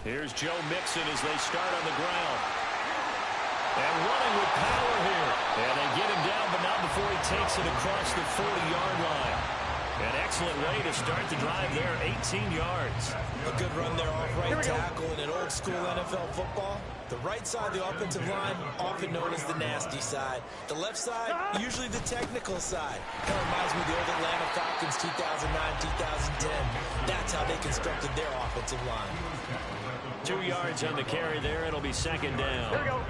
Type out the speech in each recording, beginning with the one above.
Here's Joe Mixon as they start on the ground. And running with power here. And they get him down, but not before he takes it across the 40-yard line. An excellent way to start the drive there, 18 yards. A good run there off right tackle in an old-school NFL football. The right side of the offensive line, often known as the nasty side. The left side, usually the technical side. Kind of reminds me of the old Atlanta Falcons 2009-2010. That's how they constructed their offensive line. 2 yards on the carry there. It'll be second down. Here we go.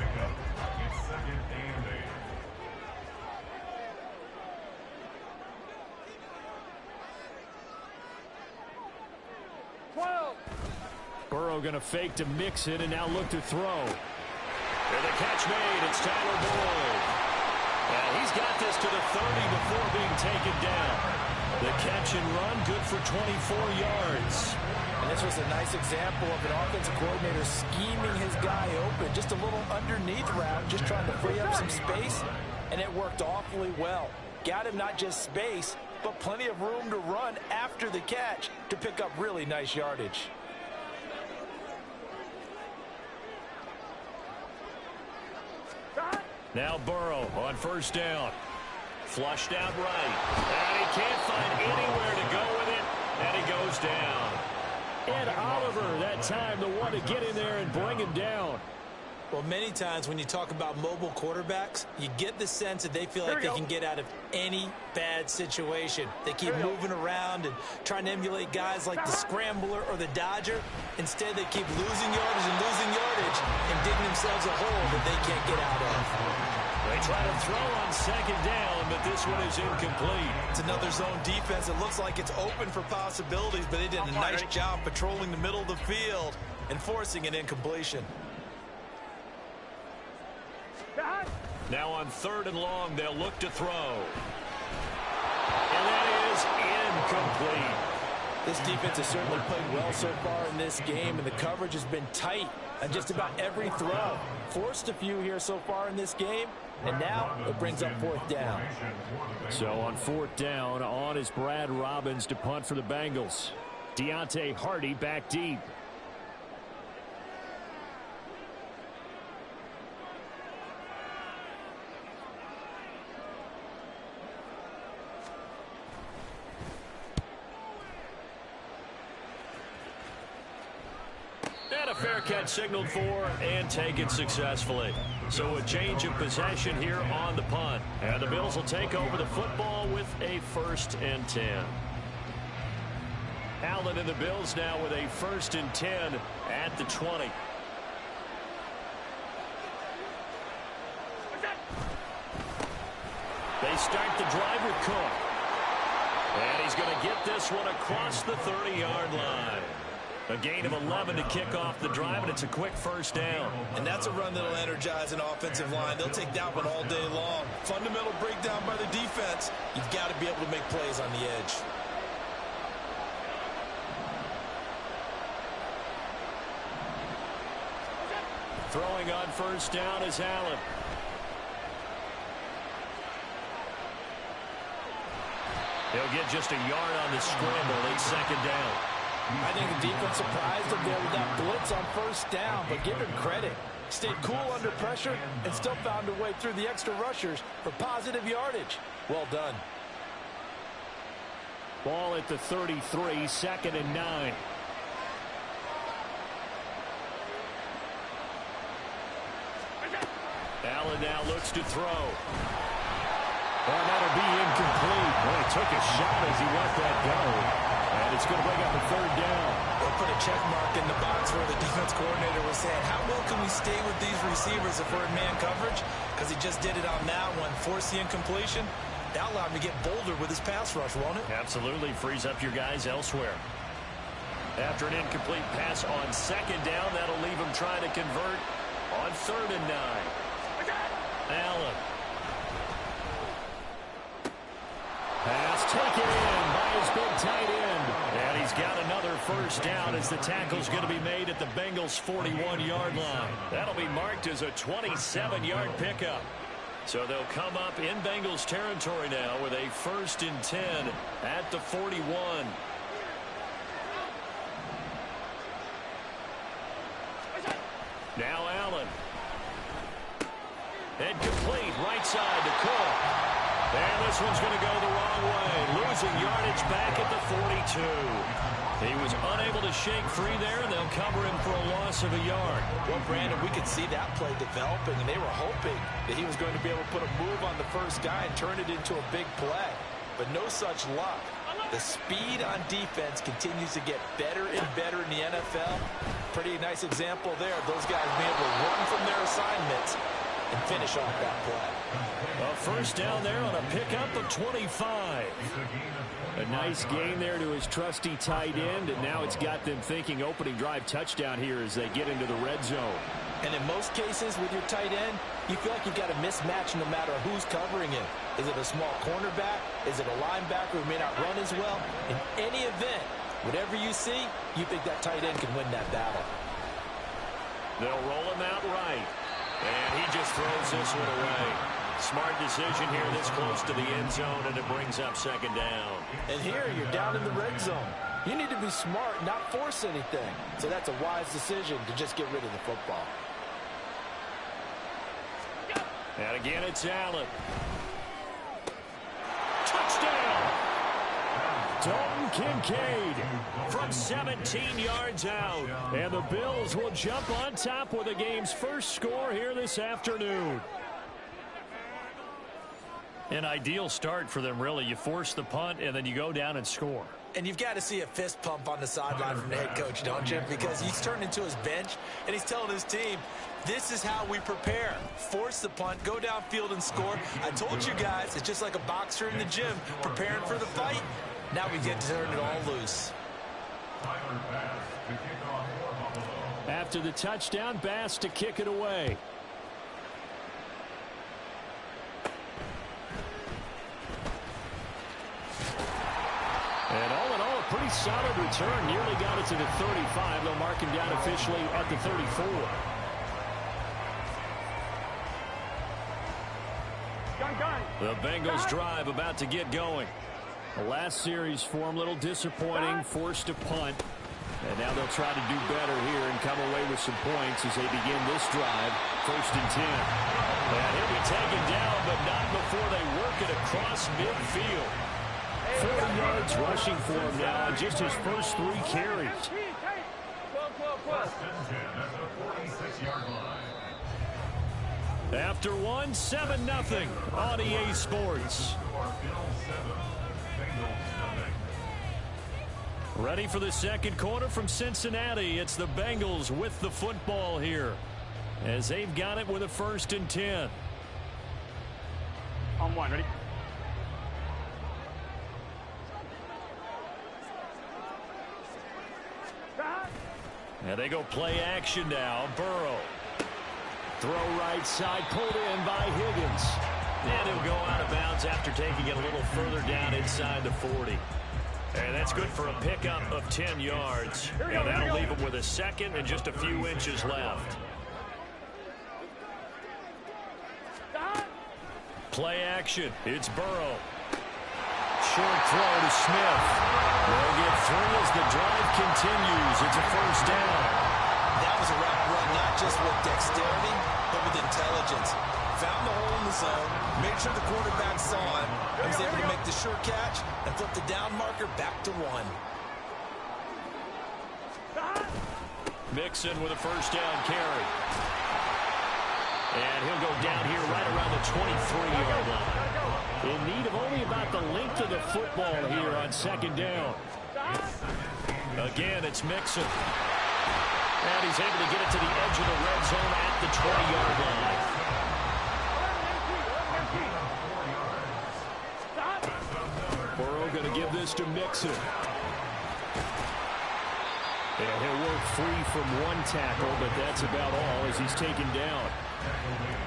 Burrow going to fake to Mixon and now look to throw. And the catch made. It's Tyler Boyd. And he's got this to the 30 before being taken down. The catch and run good for 24 yards. And this was a nice example of an offensive coordinator scheming his guy open. Just a little underneath route, just trying to free up some space. And it worked awfully well. Got him not just space, but plenty of room to run after the catch to pick up really nice yardage. Now Burrow on first down. Flushed out right. And he can't find anywhere to go with it. And he goes down. Ed Oliver, that time, the one to get in there and bring him down. Well, many times when you talk about mobile quarterbacks, you get the sense that they feel like they can get out of any bad situation. They keep moving around and trying to emulate guys like the Scrambler or the Dodger. Instead, they keep losing yardage and digging themselves a hole that they can't get out of. They try to throw on second down, but this one is incomplete. It's another zone defense. It looks like it's open for possibilities, but they did a nice job patrolling the middle of the field and forcing an incompletion. Now on third and long, they'll look to throw. And that is incomplete. This defense has certainly played well so far in this game, and the coverage has been tight on just about every throw. Forced a few here so far in this game, and now it brings up fourth down. So on fourth down, on is Brad Robbins to punt for the Bengals. Deontay Hardy back deep. A fair catch signaled for and taken successfully. So a change of possession here on the punt. And the Bills will take over the football with a 1st and 10. Allen and the Bills now with a 1st and 10 at the 20. They start the drive with Cook. And he's going to get this one across the 30-yard line. A gain of 11 to kick off the drive, and it's a quick first down. And that's a run that'll energize an offensive line. They'll take that one all day long. Fundamental breakdown by the defense. You've got to be able to make plays on the edge. Throwing on first down is Allen. He'll get just a yard on the scramble. It's second down. I think the defense surprised him there with that blitz on first down, but give him credit. Stayed cool under pressure and still found a way through the extra rushers for positive yardage. Well done. Ball at the 33, 2nd and 9. Allen now looks to throw. And that'll be incomplete. Well, he took a shot as he let that go. And it's going to bring up a 3rd down. They'll put a check mark in the box where the defense coordinator was saying, how well can we stay with these receivers if we're in man coverage? Because he just did it on that one. Force the incompletion. That allowed him to get bolder with his pass rush, won't it? Absolutely. Frees up your guys elsewhere. After an incomplete pass on 2nd down, that'll leave him trying to convert on 3rd and 9. Allen. Pass taken in by his big tight end. And he's got another first down as the tackle's going to be made at the Bengals' 41-yard line. That'll be marked as a 27-yard pickup. So they'll come up in Bengals territory now with a 1st and 10 at the 41. And complete right side to Cook. And this one's going to go the wrong way. Losing yardage back at the 42. He was unable to shake free there, and they'll cover him for a loss of a yard. Well, Brandon, we could see that play developing, and they were hoping that he was going to be able to put a move on the first guy and turn it into a big play. But no such luck. The speed on defense continues to get better and better in the NFL. Pretty nice example there of those guys being able to run from their assignments and finish off that play. A first down there on a pickup of 25. A nice gain there to his trusty tight end, and now it's got them thinking opening drive touchdown here as they get into the red zone. And in most cases with your tight end, you feel like you've got a mismatch no matter who's covering him. Is it a small cornerback? Is it a linebacker who may not run as well? In any event, whatever you see, you think that tight end can win that battle. They'll roll him out right. And he just throws this one away. Smart decision here this close to the end zone, and it brings up second down. And here you're down in the red zone. You need to be smart, not force anything. So that's a wise decision to just get rid of the football. And again, it's Allen. Touchdown! Dalton Kincaid from 17 yards out. And the Bills will jump on top with the game's first score here this afternoon. An ideal start for them, really. You force the punt, and then you go down and score. And you've got to see a fist pump on the sideline from the head coach, don't you? Because he's turned into his bench, and he's telling his team, this is how we prepare. Force the punt, go downfield and score. I told you guys, it's just like a boxer in the gym preparing for the fight. Now we get to turn it all loose. After the touchdown, Bass to kick it away. And all in all, a pretty solid return. Nearly got it to the 35. They'll mark him down officially at the 34. The Bengals drive about to get going. The last series for them, a little disappointing, forced to punt. And now they'll try to do better here and come away with some points as they begin this drive. First and 10. And he'll be taken down, but not before they work it across midfield. 40 yards rushing for him now on just his first 3 carries. After one, 7-0 on EA Sports. Ready for the second quarter from Cincinnati. It's the Bengals with the football here as they've got it with a first and 10. On one, ready? And they go play action now. Burrow. Throw right side, pulled in by Higgins. And he'll go out of bounds after taking it a little further down inside the 40. And that's good for a pickup of 10 yards. And that'll leave him with a second and just a few inches left. Play action. It's Burrow. Short throw to Smith. They'll get 3 as the drive continues. It's a first down. That was a route run, not just with dexterity, but with intelligence. Found the hole in the zone, made sure the quarterback saw him, and was able to make the sure catch and flip the down marker back to 1. Mixon with a first down carry. And he'll go down here right around the 23-yard line. In need of only about the length of the football here on second down. Again, it's Mixon. And he's able to get it to the edge of the red zone at the 20-yard line. Burrow going to give this to Mixon. And he'll work free from one tackle, but that's about all as he's taken down.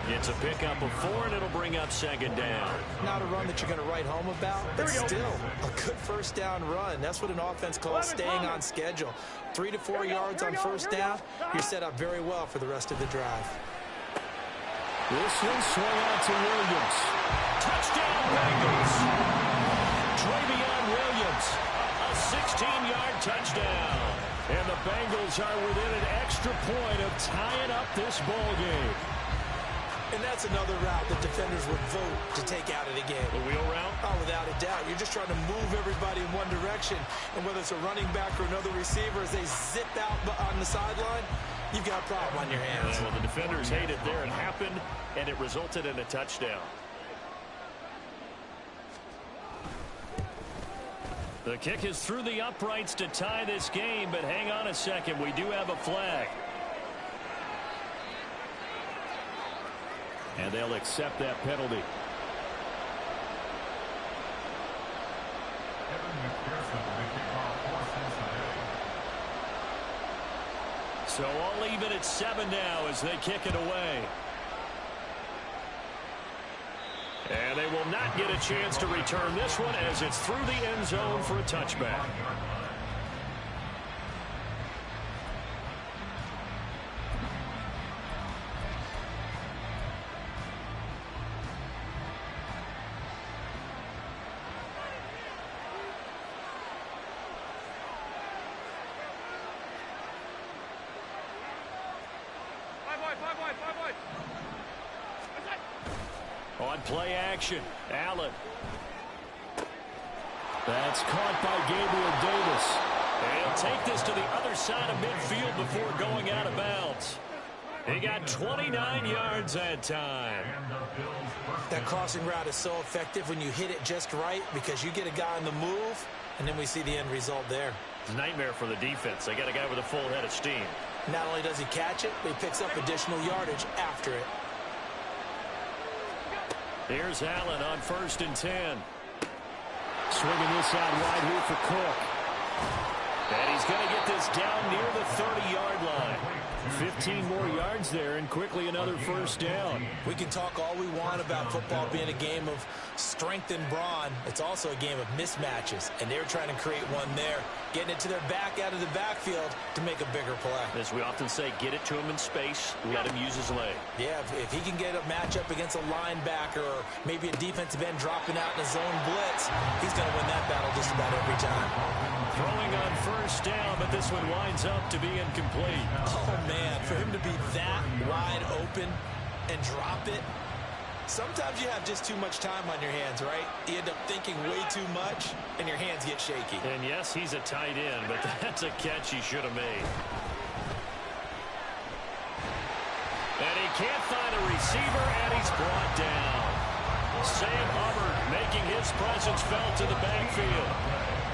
It's a pickup of 4, and it'll bring up second down. Not a run that you're going to write home about, but still a good first down run. That's what an offense calls staying on schedule. 3 to 4 yards on first down, you're set up very well for the rest of the drive. This one swung out to Williams. Touchdown, Bengals. Travion Williams, a 16-yard touchdown. And the Bengals are within an extra point of tying up this ball game. And that's another route that defenders would vote to take out of the game. The wheel route? Oh, without a doubt. You're just trying to move everybody in one direction. And whether it's a running back or another receiver, as they zip out on the sideline, you've got a problem on your hands. Yeah, well, the defenders hate it there. It happened, and it resulted in a touchdown. The kick is through the uprights to tie this game, but hang on a second. We do have a flag. And they'll accept that penalty. So all even at 7 now as they kick it away. And they will not get a chance to return this one as it's through the end zone for a touchback. On play action, Allen. That's caught by Gabriel Davis. He'll take this to the other side of midfield before going out of bounds. He got 29 yards that time. That crossing route is so effective when you hit it just right because you get a guy on the move, and then we see the end result there. It's a nightmare for the defense. They got a guy with a full head of steam. Not only does he catch it, but he picks up additional yardage after it. Here's Allen on 1st and 10. Swinging this out wide here for Cook. And he's going to get this down near the 30-yard line. 15 more yards there and quickly another first down. We can talk all we want about football being a game of strength and brawn. It's also a game of mismatches, and they're trying to create one there, getting it to their back out of the backfield to make a bigger play. As we often say, get it to him in space, let him use his leg. Yeah, if he can get a matchup against a linebacker or maybe a defensive end dropping out in a zone blitz, he's going to win that battle just about every time. Throwing on first down, but this one winds up to be incomplete. Oh, man, for him to be that wide open and drop it, sometimes you have just too much time on your hands, right? You end up thinking way too much, and your hands get shaky. And yes, he's a tight end, but that's a catch he should have made. And he can't find a receiver, and he's brought down. Sam Hubbard making his presence felt to the backfield.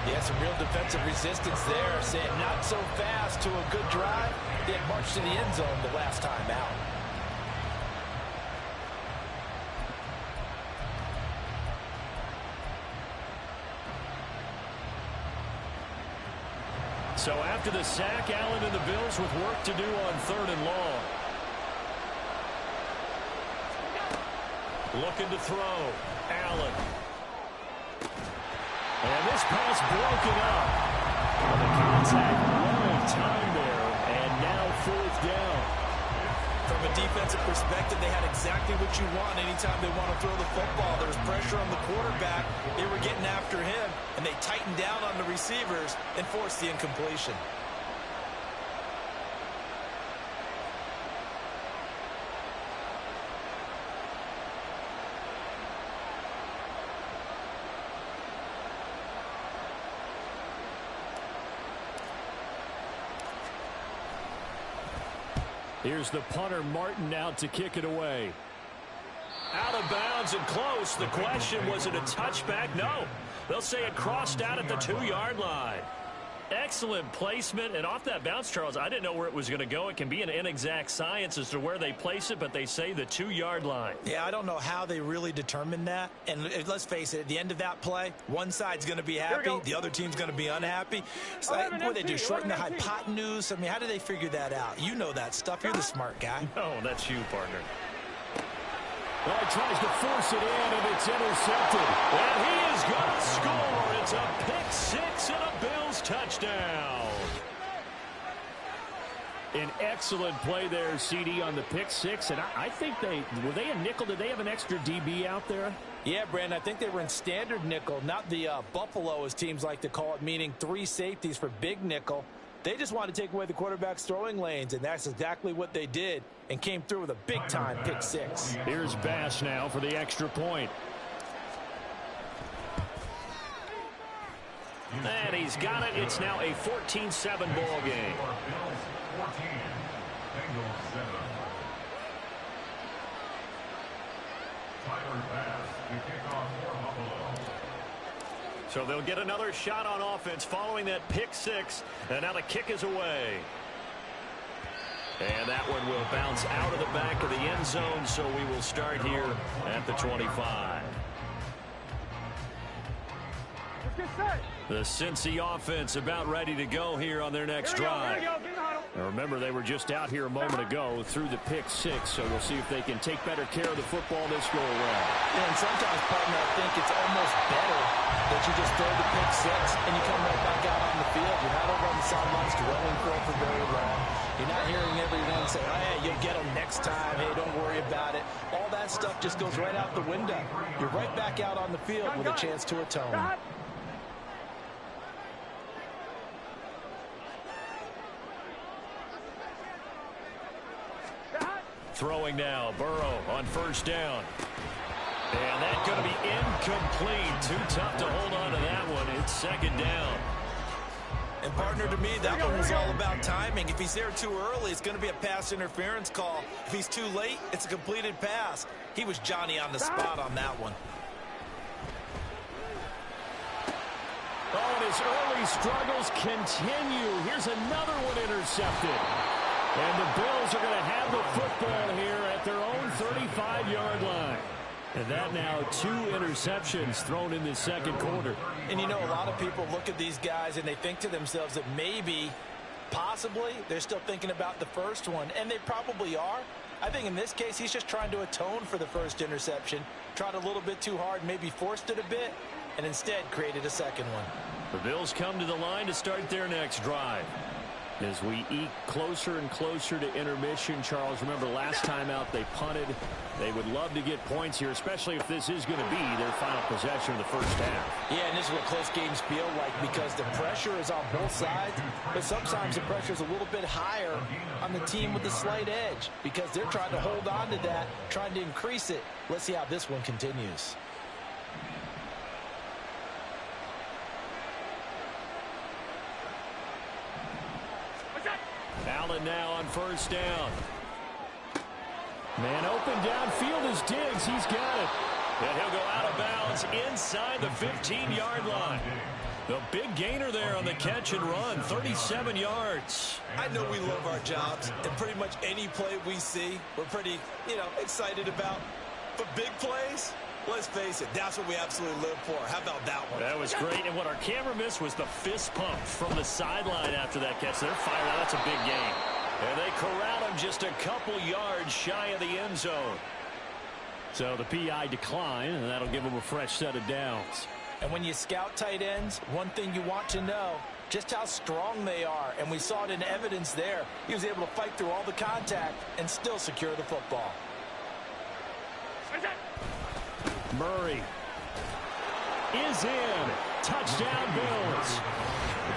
Yeah, some real defensive resistance there, saying not so fast to a good drive. They had marched to the end zone the last time out. So after the sack, Allen and the Bills with work to do on 3rd and long. Looking to throw. Allen. And this pass broken up. The contact, long time there, and now 4th down. From a defensive perspective, they had exactly what you want anytime they want to throw the football. There was pressure on the quarterback. They were getting after him, and they tightened down on the receivers and forced the incompletion. Here's the punter, Martin, out to kick it away. Out of bounds and close. The question, was it a touchback? No. They'll say it crossed out at the 2-yard line. Excellent placement. And off that bounce, Charles, I didn't know where it was going to go. It can be an inexact science as to where they place it, but they say the 2-yard line. Yeah, I don't know how they really determined that. And let's face it, at the end of that play, one side's going to be happy, the other team's going to be unhappy. It's like, what do they do, shorten the hypotenuse? I mean, how do they figure that out? You know that stuff. You're the smart guy. No, that's you, partner. Well, he tries to force it in, and it's intercepted. And he is going to score. It's a pick six and a Bills touchdown. An excellent play there, CD, on the pick six. And I think were they a nickel? Did they have an extra DB out there? Yeah, Brandon, I think they were in standard nickel, not the Buffalo, as teams like to call it, meaning 3 safeties for big nickel. They just want to take away the quarterback's throwing lanes, and that's exactly what they did and came through with a big-time pick six. Here's Bass now for the extra point. And he's got it. It's now a 14-7 ball game. So they'll get another shot on offense following that pick six. And now the kick is away. And that one will bounce out of the back of the end zone. So we will start here at the 25. The Cincy offense about ready to go here on their next drive. Now remember, they were just out here a moment ago through the pick six, so we'll see if they can take better care of the football this go around. Yeah, and sometimes, partner, I think it's almost better that you just throw the pick six and you come right back out on the field. You're not over on the sidelines dwelling for it for very long. You're not hearing everyone say, oh, hey, you'll get them next time. Hey, don't worry about it. All that stuff just goes right out the window. You're right back out on the field with a chance to atone. Throwing now, Burrow on first down. And that's going to be incomplete. Too tough to hold on to that one. It's second down. And, partner, to me, that one was all about timing. If he's there too early, it's going to be a pass interference call. If he's too late, it's a completed pass. He was Johnny on the spot on that one. Oh, and his early struggles continue. Here's another one intercepted. And the Bills are going to have the football here at their own 35-yard line. And that now 2 interceptions thrown in the second quarter. And, you know, a lot of people look at these guys and they think to themselves that maybe, possibly, they're still thinking about the first one. And they probably are. I think in this case, he's just trying to atone for the first interception. Tried a little bit too hard, maybe forced it a bit, and instead created a second one. The Bills come to the line to start their next drive. As we eke closer and closer to intermission, Charles, remember last time out they punted. They would love to get points here, especially if this is going to be their final possession of the first half. Yeah, and this is what close games feel like because the pressure is on both sides, but sometimes the pressure is a little bit higher on the team with the slight edge because they're trying to hold on to that, trying to increase it. Let's see how this one continues. Allen now on first down. Man open downfield is Diggs. He's got it. And he'll go out of bounds inside the 15-yard line. The big gainer there on the catch and run, 37 yards. I know we love our jobs, and pretty much any play we see, we're pretty, excited about. But big plays, let's face it, that's what we absolutely live for. How about that one? That was great, and what our camera missed was the fist pump from the sideline after that catch. They're fired out. That's a big gain. And they corral him just a couple yards shy of the end zone. So the PI decline, and that'll give him a fresh set of downs. And when you scout tight ends, one thing you want to know, just how strong they are. And we saw it in evidence there. He was able to fight through all the contact and still secure the football. Murray is in. Touchdown, Bills.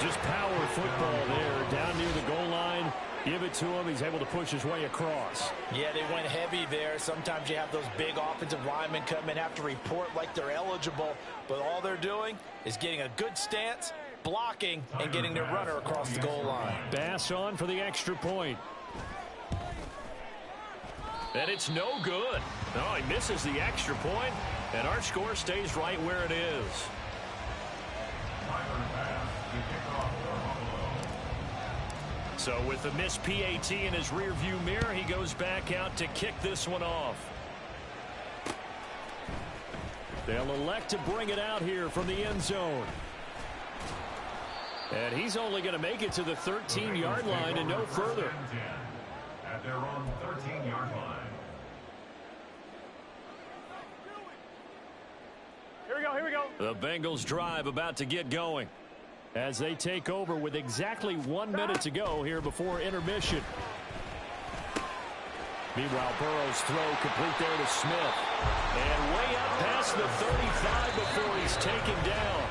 Just power football there down near the goal line. Give it to him. He's able to push his way across. Yeah, they went heavy there. Sometimes you have those big offensive linemen come in, have to report like they're eligible. But all they're doing is getting a good stance, blocking, and getting their runner across the goal line. Bass on for the extra point. And it's no good. No, he misses the extra point, and our score stays right where it is. So with the missed PAT in his rearview mirror, he goes back out to kick this one off. They'll elect to bring it out here from the end zone. And he's only going to make it to the 13-yard line and no further. At their own 13-yard line. Here we go. The Bengals drive about to get going as they take over with exactly 1 minute to go here before intermission. Meanwhile, Burrow's throw complete there to Smith. And way up past the 35 before he's taken down.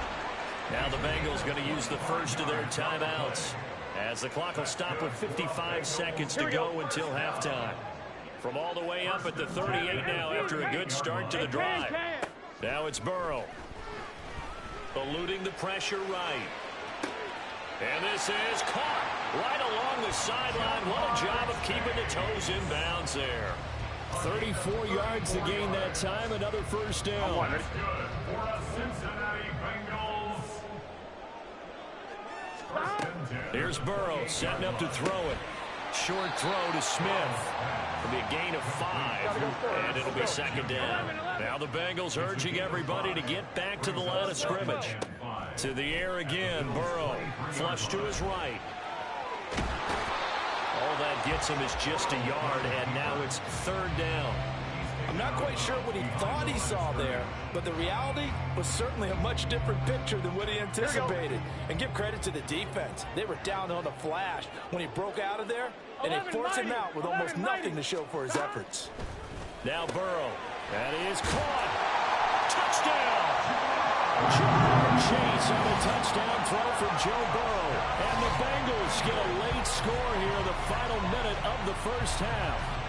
Now the Bengals going to use the first of their timeouts. As the clock will stop with 55 seconds to go until halftime. From all the way up at the 38 now after a good start to the drive. Now it's Burrow. Eluding the pressure right. And this is caught right along the sideline. What a job of keeping the toes in bounds there. 34 yards to gain that time. Another first down. Good for the Cincinnati Bengals. First and 10. Here's Burrow setting up to throw it. Short throw to Smith. It'll be a gain of 5, and it'll be second down. Now the Bengals urging everybody to get back to the line of scrimmage. To the air again, Burrow. Flush to his right. All that gets him is just a yard, and now it's third down. I'm not quite sure what he thought he saw there, but the reality was certainly a much different picture than what he anticipated. And give credit to the defense. They were down on a flash when he broke out of there, and they forced him out with almost nothing to show for his efforts. Now Burrow. That is caught. Touchdown! Jamar Chase on a touchdown throw from Joe Burrow. And the Bengals get a late score here in the final minute of the first half.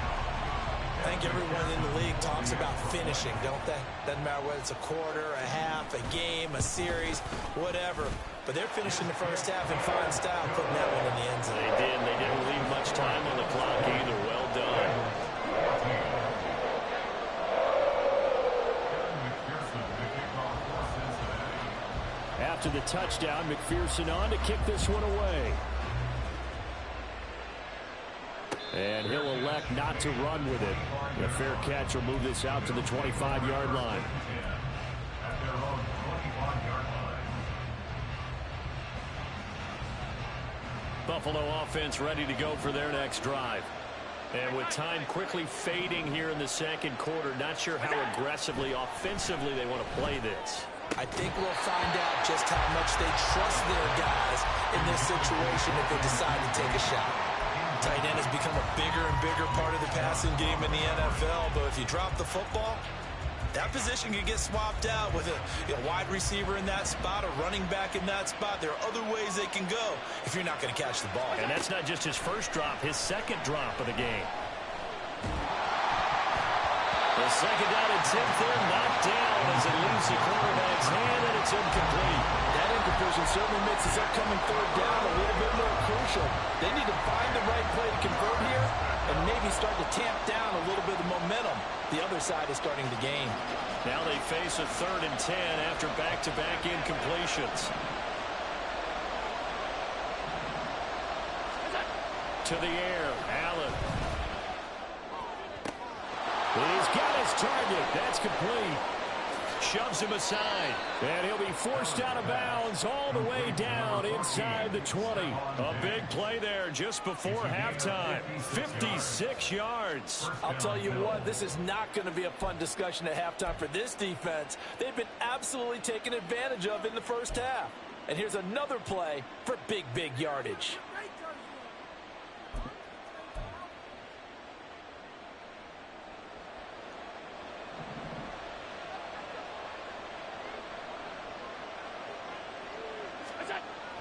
I think everyone in the league talks about finishing, don't they? Doesn't matter whether it's a quarter, a half, a game, a series, whatever. But they're finishing the first half in fine style, putting that one in the end zone. They did. They didn't leave much time on the clock either. Well done. After the touchdown, McPherson on to kick this one away. And he'll elect not to run with it. A fair catch will move this out to the 25-yard line. Buffalo offense ready to go for their next drive. And with time quickly fading here in the second quarter, not sure how aggressively, offensively they want to play this. I think we'll find out just how much they trust their guys in this situation if they decide to take a shot. Tight end has become a bigger and bigger part of the passing game in the NFL, but if you drop the football, that position can get swapped out with a wide receiver in that spot, a running back in that spot. There are other ways they can go if you're not going to catch the ball. And that's not just his first drop, his second drop of the game. The second down and 10 there, knocked down as it leaves the quarterback's hand, and it's incomplete. That incompletion certainly makes this upcoming third down a little bit more crucial. They need to find the right play to convert here and maybe start to tamp down a little bit of momentum. The other side is starting to gain. Now they face a 3rd and 10 after back-to-back incompletions. To the air, Allen. He's got his target. That's complete. Shoves him aside. And he'll be forced out of bounds all the way down inside the 20. A big play there just before halftime. 56 yards. I'll tell you what, this is not going to be a fun discussion at halftime for this defense. They've been absolutely taken advantage of in the first half. And here's another play for big, big yardage.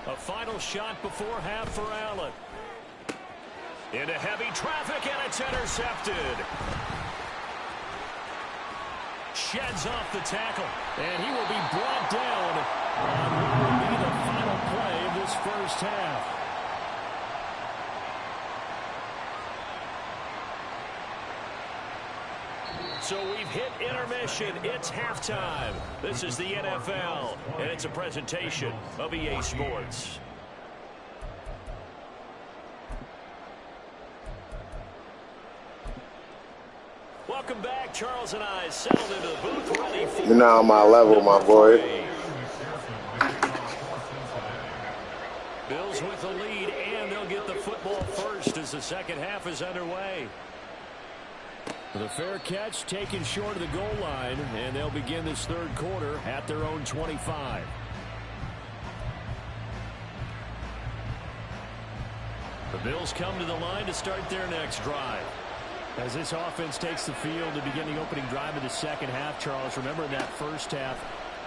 A final shot before half for Allen. Into heavy traffic, and it's intercepted. Sheds off the tackle, and he will be brought down on what will be the final play of this first half. So we've hit intermission. It's halftime. This is the NFL, and it's a presentation of EA Sports. Welcome back. Charles and I settled into the booth ready for... You're not on my level, my boy. Bills with the lead, and they'll get the football first as the second half is underway. The fair catch taken short of the goal line, and they'll begin this third quarter at their own 25. The Bills come to the line to start their next drive. As this offense takes the field to begin the opening drive of the second half, Charles, remember in that first half,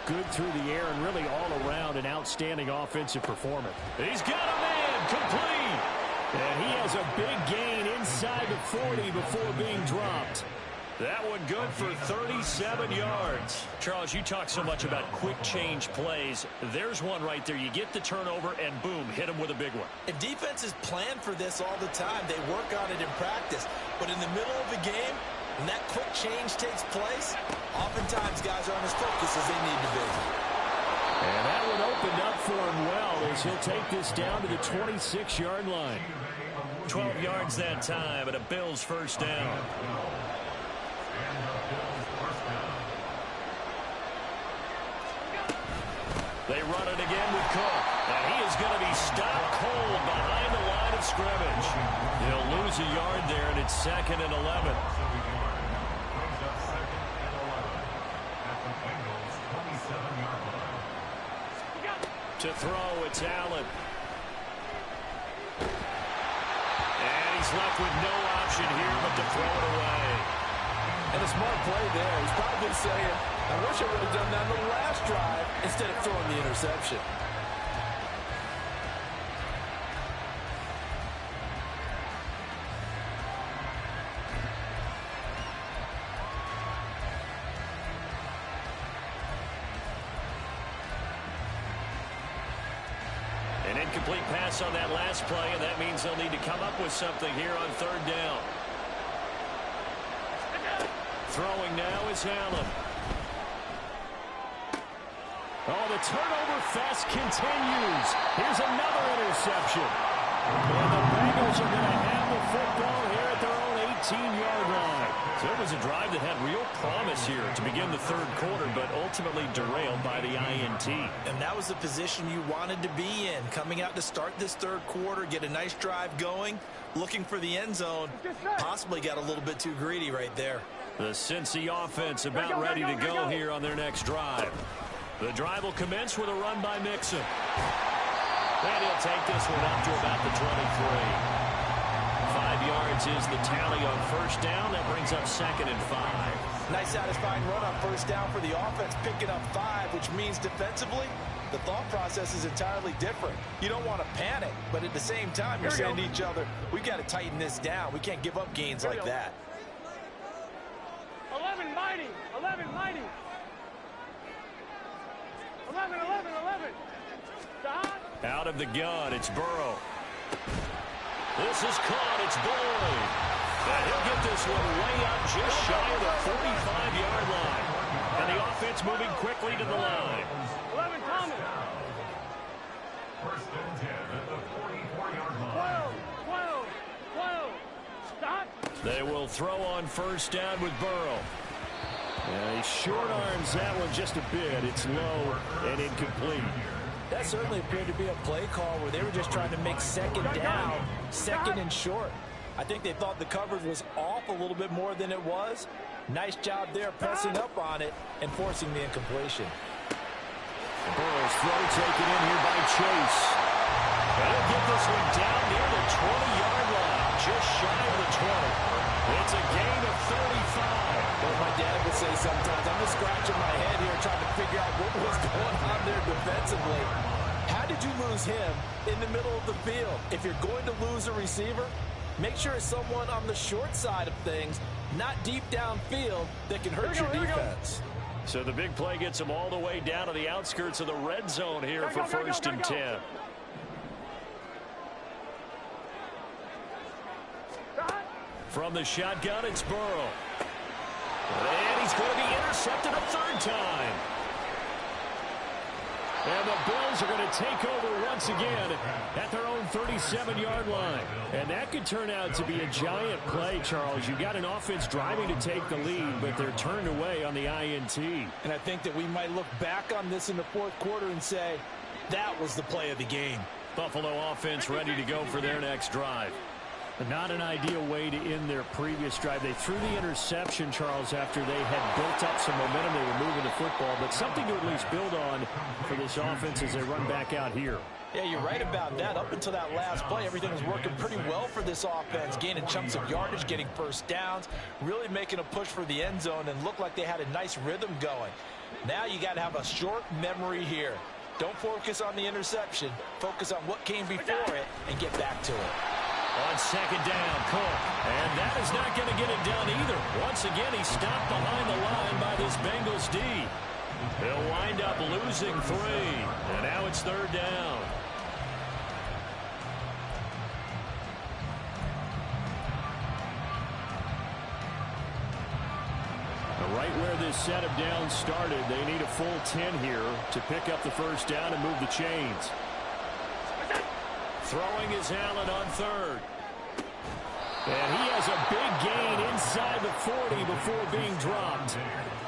good through the air and really all around an outstanding offensive performance. He's got a man complete. And he has a big gain inside the 40 before being dropped. That one good for 37 yards. Charles, you talk so much about quick change plays. There's one right there. You get the turnover, and boom, hit him with a big one. And defenses plan for this all the time. They work on it in practice. But in the middle of the game, when that quick change takes place, oftentimes guys aren't as focused as they need to be. And that one opened up for him well as he'll take this down to the 26-yard line. 12 yards that time, and a Bills first down. They run it again with Cook. And he is going to be stopped cold behind the line of scrimmage. He'll lose a yard there, and it's 2nd and 11. To throw, it's Allen. And he's left with no option here but to throw it away. And a smart play there. He's probably saying, I wish I would have done that on the last drive instead of throwing the interception. An incomplete pass on that last play, and that means they'll need to come up with something here on 3rd down. Throwing now is Allen. Oh, the turnover fest continues. Here's another interception. And the Bengals are going to have the football here at their own 18-yard line. So it was a drive that had real promise here to begin the 3rd quarter, but ultimately derailed by the INT. And that was the position you wanted to be in. Coming out to start this 3rd quarter, get a nice drive going, looking for the end zone. Possibly got a little bit too greedy right there. The Cincy offense about ready to go here on their next drive. The drive will commence with a run by Mixon. And he'll take this one up to about the 23. 5 yards is the tally on 1st down. That brings up 2nd and 5. Nice satisfying run on 1st down for the offense, picking up 5, which means defensively, the thought process is entirely different. You don't want to panic, but at the same time, you're saying to each other, we got to tighten this down. We can't give up gains like that. 11 mighty, 11 mighty. 11. Stop. Out of the gun, it's Burrow. This is caught, it's Boyd. And he'll get this one way up just shy of the 45-yard line. And the offense moving quickly to the line. 11 Thomas. 1st and 10 at the 44-yard line. 12. Stop. They will throw on 1st down with Burrow. And he short arms that one just a bit. It's low and incomplete. That certainly appeared to be a play call where they were just trying to make 2nd down, 2nd and short. I think they thought the coverage was off a little bit more than it was. Nice job there pressing up on it and forcing the incompletion. Burrow's throw taken in here by Chase. And he'll get this one down near the 20-yard line, just shy of the 20. It's a gain of 35. Well, my dad would say sometimes, I'm just scratching my head here trying to figure out what was going on there defensively. How did you lose him in the middle of the field? If you're going to lose a receiver, make sure it's someone on the short side of things, not deep downfield, that can hurt your defense. So the big play gets them all the way down to the outskirts of the red zone here for 1st and 10. From the shotgun, it's Burrow. And he's going to be intercepted a 3rd time. And the Bills are going to take over once again at their own 37-yard line. And that could turn out to be a giant play, Charles. You've got an offense driving to take the lead, but they're turned away on the INT. And I think that we might look back on this in the 4th quarter and say, that was the play of the game. Buffalo offense ready to go for their next drive. But not an ideal way to end their previous drive. They threw the interception, Charles, after they had built up some momentum. They were moving the football, but something to at least build on for this offense as they run back out here. Yeah, you're right about that. Up until that last play, everything was working pretty well for this offense, gaining chunks of yardage, getting 1st downs, really making a push for the end zone, and looked like they had a nice rhythm going. Now you got to have a short memory here. Don't focus on the interception. Focus on what came before it and get back to it. On second down, Cook. And that is not going to get it done either. Once again, he's stopped behind the line by this Bengals D. They'll wind up losing 3. And now it's third down. Right where this set of downs started, they need a full 10 here to pick up the first down and move the chains. Throwing is Allen on third. And he has a big gain inside the 40 before being dropped.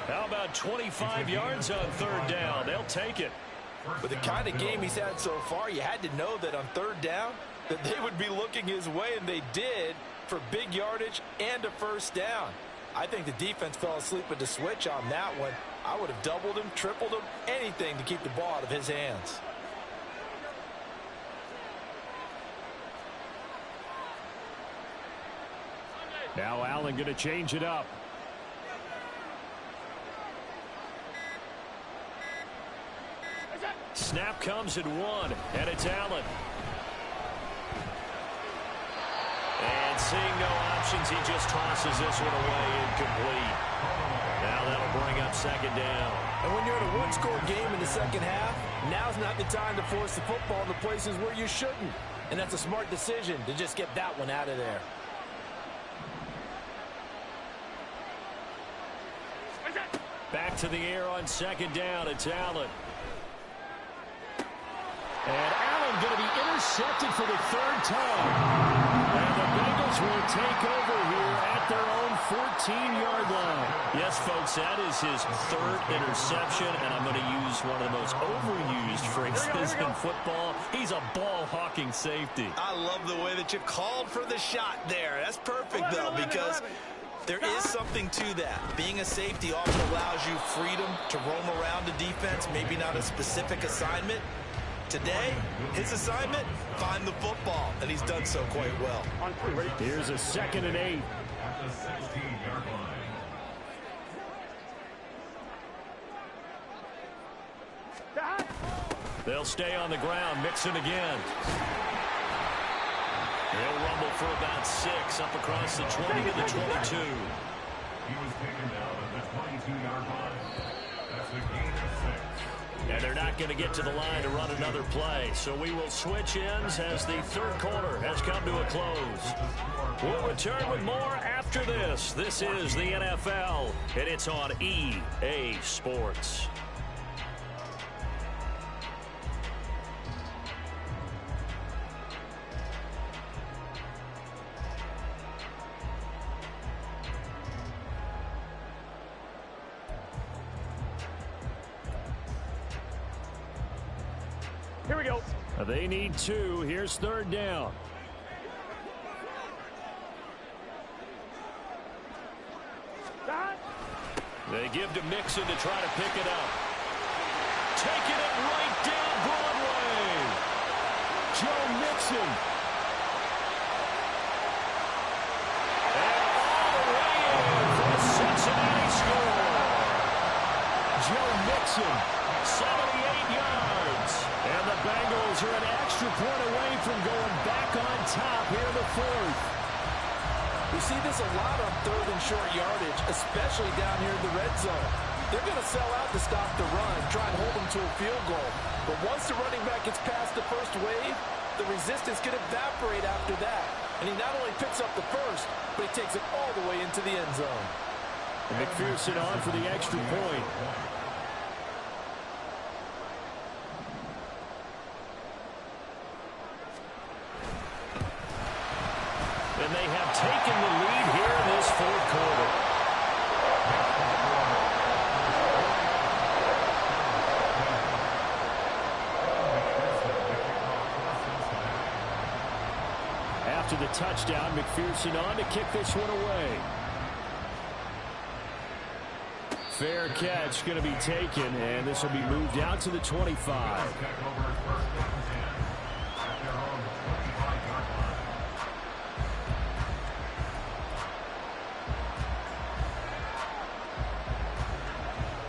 How about 25 yards on third down? They'll take it. With the kind of game he's had so far, you had to know that on third down that they would be looking his way, and they did, for big yardage and a first down. I think the defense fell asleep at the switch on that one. I would have doubled him, tripled him, anything to keep the ball out of his hands. Now Allen going to change it up. Snap comes at 1, and it's Allen. And seeing no options, he just tosses this one away incomplete. Now that'll bring up second down. And when you're in a one-score game in the second half, now's not the time to force the football in the places where you shouldn't. And that's a smart decision to just get that one out of there. Back to the air on second down. It's Allen. And Allen going to be intercepted for the third time. And the Bengals will take over here at their own 14-yard line. Yes, folks, that is his third interception, and I'm going to use one of the most overused phrases in football. He's a ball-hawking safety. I love the way that you called for the shot there. That's perfect, though, because there is something to that. Being a safety often allows you freedom to roam around the defense, maybe not a specific assignment. Today, his assignment, find the football, and he's done so quite well. Here's a 2nd and 8. At the 16-yard line. They'll stay on the ground, Mixon again. They'll rumble for about 6, up across the 20 to the 22. He was taken down at the 22-yard line. That's a gain of 6. And they're not going to get to the line to run another play. So we will switch ends as the third quarter has come to a close. We'll return with more after this. This is the NFL, and it's on EA Sports. Here we go. They need 2. Here's third down. They give to Mixon to try to pick it up. Taking it right down Broadway. Joe Mixon. And all the way in for the Cincinnati score. Joe Mixon, 78 yards. And the Bengals are an extra point away from going back on top here in the fourth. We see this a lot on third and short yardage, especially down here in the red zone. They're going to sell out to stop the run, try and hold them to a field goal. But once the running back gets past the first wave, the resistance can evaporate after that. And he not only picks up the first, but he takes it all the way into the end zone. And McPherson on for the extra point. And they have taken the lead here in this fourth quarter. After the touchdown, McPherson on to kick this one away. Fair catch going to be taken, and this will be moved out to the 25.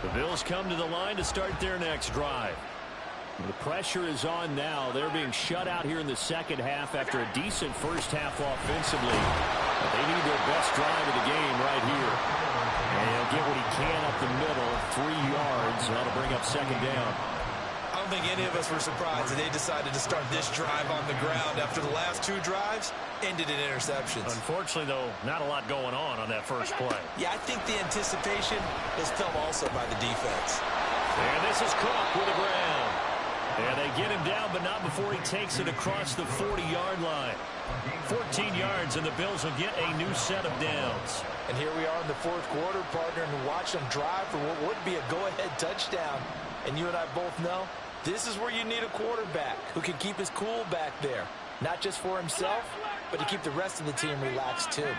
The Bills come to the line to start their next drive. The pressure is on now. They're being shut out here in the second half after a decent first half offensively. But they need their best drive of the game right here. And he'll get what he can up the middle, 3 yards. That'll bring up second down. I don't think any of us were surprised that they decided to start this drive on the ground after the last 2 drives ended in interceptions. Unfortunately, though, not a lot going on that first play. Yeah, I think the anticipation was felt also by the defense. And this is Cook with the ground. And they get him down, but not before he takes it across the 40-yard line. 14 yards, and the Bills will get a new set of downs. And here we are in the fourth quarter, partner, and watch them drive for what would be a go-ahead touchdown. And you and I both know this is where you need a quarterback who can keep his cool back there. Not just for himself, but to keep the rest of the team relaxed too.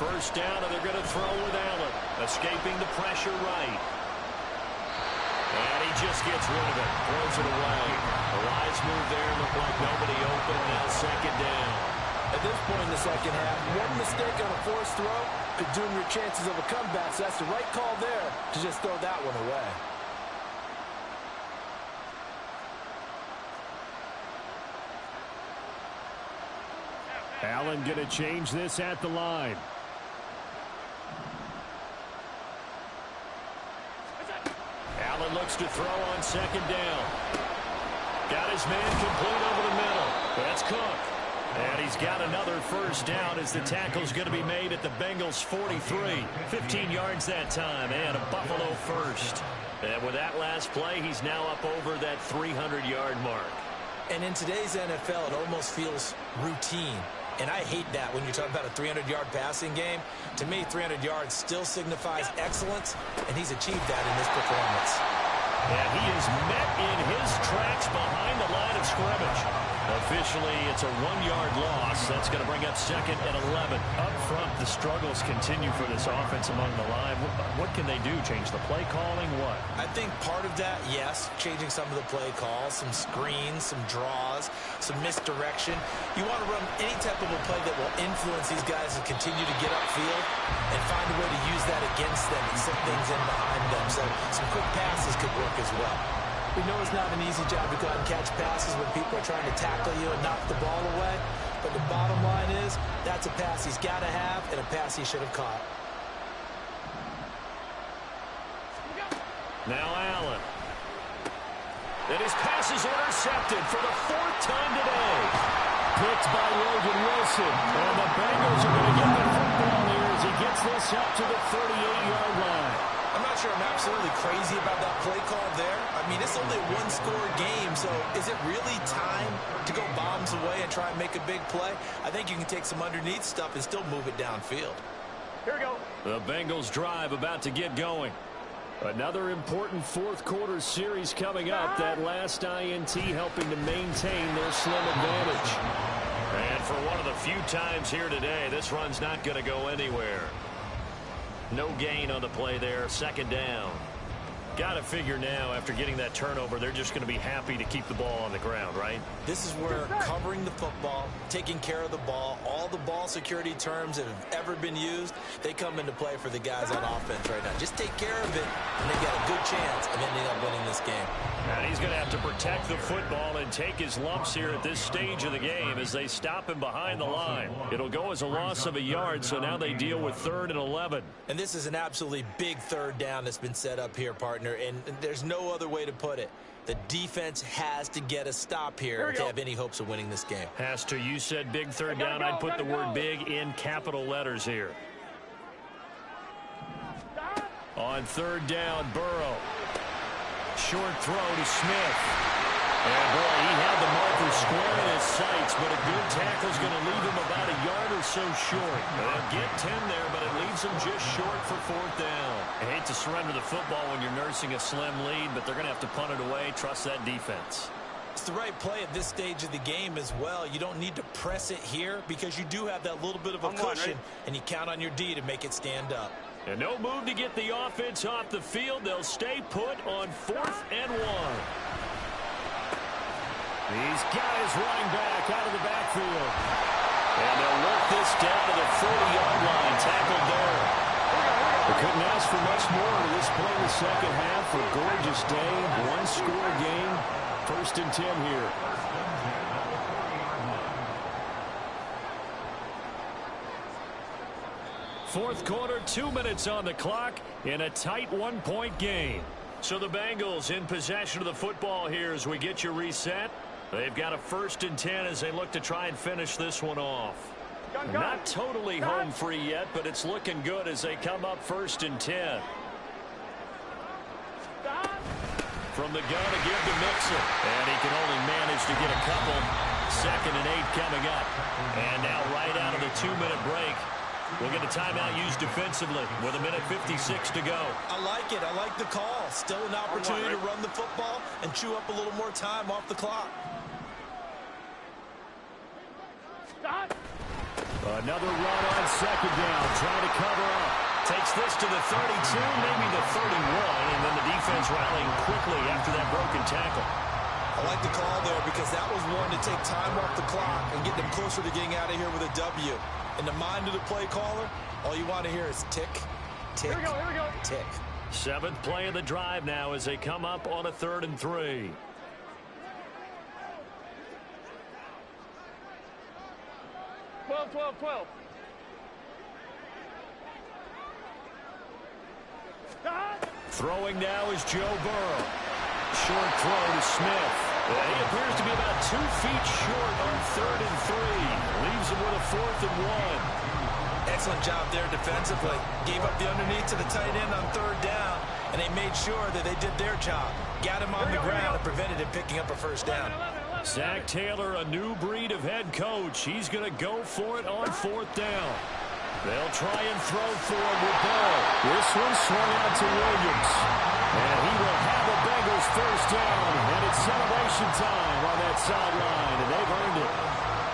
First down, and they're going to throw with Allen. Escaping the pressure right. And he just gets rid of it. Throws it away. The wise move there. Looked like nobody open. Now second down. At this point in the second half, one mistake on a forced throw could doom your chances of a comeback. So that's the right call there to just throw that one away. Allen going to change this at the line. Allen looks to throw on second down. Got his man complete over the middle. That's Cook. And he's got another first down as the tackle's going to be made at the Bengals' 43. 15 yards that time, and a Buffalo first. And with that last play, he's now up over that 300-yard mark. And in today's NFL, it almost feels routine. And I hate that when you're talking about a 300-yard passing game. To me, 300 yards still signifies excellence, and he's achieved that in this performance. And he is met in his tracks behind the line of scrimmage. Officially, it's a 1-yard loss. That's going to bring up second and 11. Up front, the struggles continue for this offense among the line. What can they do? Change the play calling? What? I think part of that, yes, changing some of the play calls, some screens, some draws, some misdirection. You want to run any type of a play that will influence these guys to continue to get upfield and find a way to use that against them and set things in behind them. So some quick passes could work as well. We know it's not an easy job to go out and catch passes when people are trying to tackle you and knock the ball away. But the bottom line is, that's a pass he's got to have and a pass he should have caught. Now Allen. And his pass is intercepted for the 4th time today. Picked by Logan Wilson. And the Bengals are going to get the football here as he gets this up to the 38-yard line. I'm not sure I'm absolutely crazy about that play call there. I mean, it's only a 1-score game, so is it really time to go bombs away and try and make a big play? I think you can take some underneath stuff and still move it downfield. Here we go. The Bengals drive about to get going. Another important fourth quarter series coming up. That last INT helping to maintain their slim advantage. And for one of the few times here today, this run's not going to go anywhere. No gain on the play there. Second down. Got to figure now, after getting that turnover, they're just going to be happy to keep the ball on the ground, right? This is where covering the football, taking care of the ball, all the ball security terms that have ever been used, they come into play for the guys on offense right now. Just take care of it, and they've got a good chance of ending up winning this game. And he's going to have to protect the football and take his lumps here at this stage of the game as they stop him behind the line. It'll go as a loss of a yard, so now they deal with 3rd and 11. And this is an absolutely big third down that's been set up here, partner, and there's no other way to put it. The defense has to get a stop here to have any hopes of winning this game. Has to. You said big third down. I'd put the word big in capital letters here. On 3rd down, Burrow. Short throw to Smith. And boy, he had the marker square in his sights, but a good tackle's going to leave him about a yard or so short. They'll get 10 there, but it leaves him just short for 4th down. I hate to surrender the football when you're nursing a slim lead, but they're going to have to punt it away. Trust that defense. It's the right play at this stage of the game as well. You don't need to press it here because you do have that little bit of a cushion, and you count on your D to make it stand up. And no move to get the offense off the field. They'll stay put on 4th and 1. These guys running back out of the backfield. And they'll work this down to the 40-yard line. Tackled there. They couldn't ask for much more to this play in the second half. A gorgeous day, one-score game. 1st and 10 here. Fourth quarter, 2 minutes on the clock in a tight one-point game. So the Bengals in possession of the football here as we get you reset. They've got a 1st and 10 as they look to try and finish this one off. Not totally home free yet, but it's looking good as they come up 1st and 10. From the gun to give to Mixon. And he can only manage to get a couple. 2nd and 8 coming up. And now right out of the 2-minute break, we'll get a timeout used defensively with 1:56 to go. I like it. I like the call. Still an opportunity to run the football and chew up a little more time off the clock. Another run on 2nd down, trying to cover up. Takes this to the 32, maybe the 31, and then the defense rallying quickly after that broken tackle. I like the call there because that was one to take time off the clock and get them closer to getting out of here with a W. In the mind of the play caller, all you want to hear is tick, tick, Here we go. tick. 7th play of the drive now as they come up on a 3rd and 3. Twelve. Throwing now is Joe Burrow. Short throw to Smith. He appears to be about 2 feet short on 3rd and 3. Leaves him with a 4th and 1. Excellent job there defensively. Gave up the underneath to the tight end on 3rd down, and they made sure that they did their job. Got him on the ground and prevented him picking up a 1st down. Zach Taylor, a new breed of head coach. He's going to go for it on 4th down. They'll try and throw for him with Bell. This one swung out to Williams. And he will have a Bengals 1st down. And it's celebration time on that sideline. And they've earned it.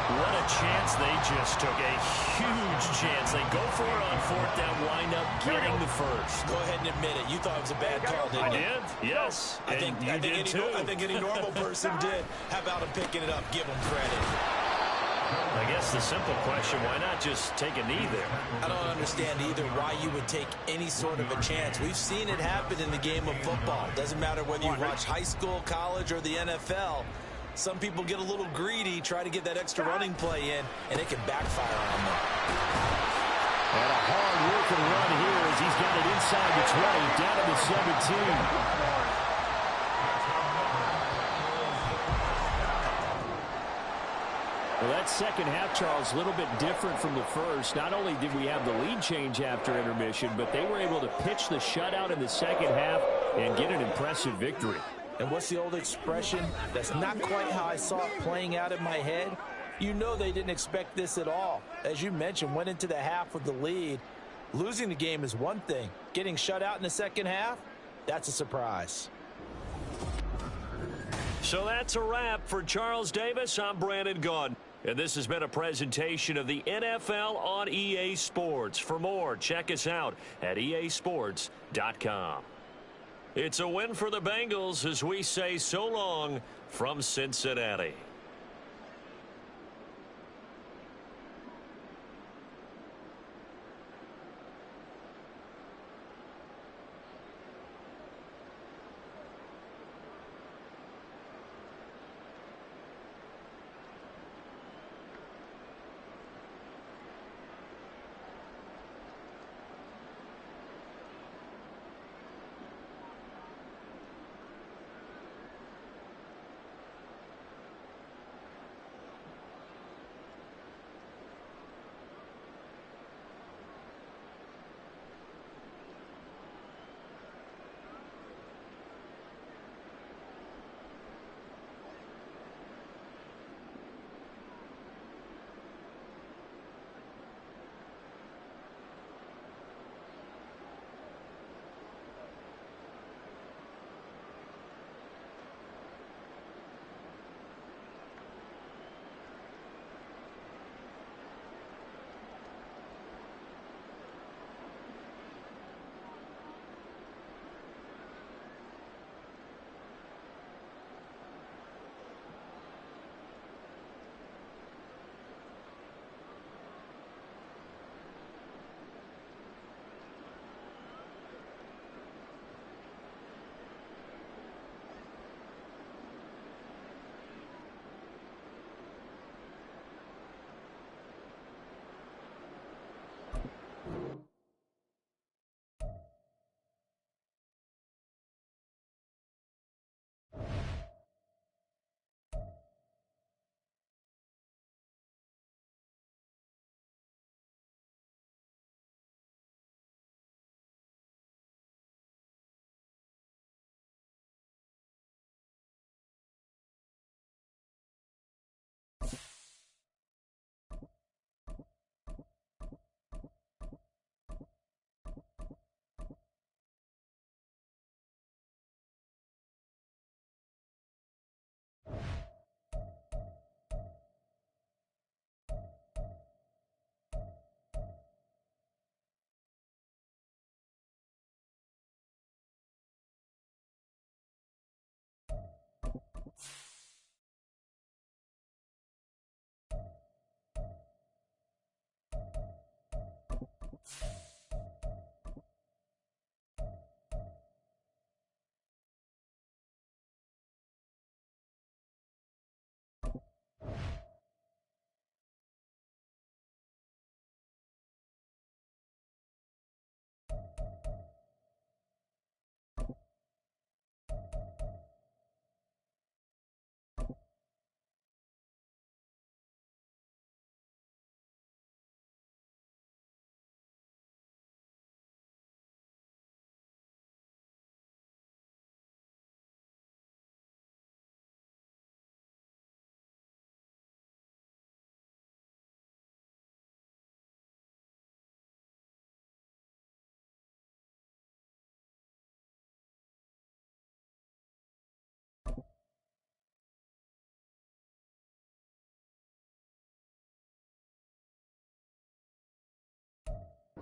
What a chance they just took. A huge chance. They go for it on 4th down, wind up getting the 1st. Go ahead and admit it. You thought it was a bad call, didn't you? I did? Yes. I think any normal person did. How about him picking it up? Give him credit. I guess the simple question, why not just take a knee there? I don't understand either why you would take any sort of a chance. We've seen it happen in the game of football. Doesn't matter whether you watch high school, college, or the NFL. Some people get a little greedy, try to get that extra running play in, and it can backfire on them. And a hard-working run here as he's got it inside the 20, down to the 17. Well, that second half, Charles, a little bit different from the first. Not only did we have the lead change after intermission, but they were able to pitch the shutout in the second half and get an impressive victory. And what's the old expression? That's not quite how I saw it playing out in my head. You know they didn't expect this at all. As you mentioned, went into the half with the lead. Losing the game is one thing. Getting shut out in the second half, that's a surprise. So that's a wrap for Charles Davis. I'm Brandon Gaudin. And this has been a presentation of the NFL on EA Sports. For more, check us out at easports.com. It's a win for the Bengals as we say so long from Cincinnati.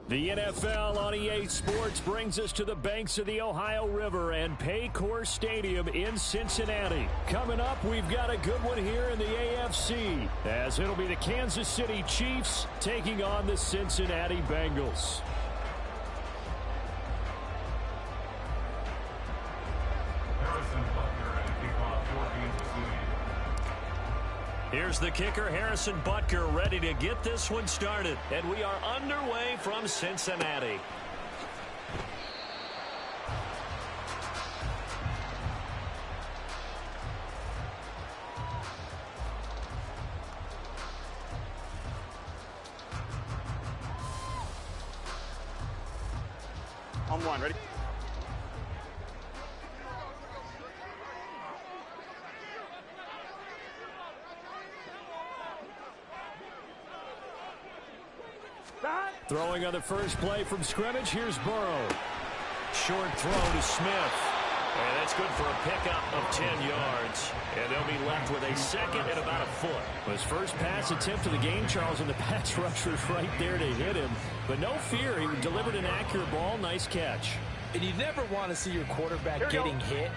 The NFL on EA Sports brings us to the banks of the Ohio River and Paycor Stadium in Cincinnati. Coming up, we've got a good one here in the AFC, as it'll be the Kansas City Chiefs taking on the Cincinnati Bengals. Here's the kicker, Harrison Butker, ready to get this one started. And we are underway from Cincinnati. On one, ready? Throwing on the first play from scrimmage, here's Burrow. Short throw to Smith. And that's good for a pickup of 10 yards. And they'll be left with a second and about a foot. His first pass attempt of the game, Charles, and the pass rusher's right there to hit him. But no fear, he delivered an accurate ball. Nice catch. And you never want to see your quarterback getting hit.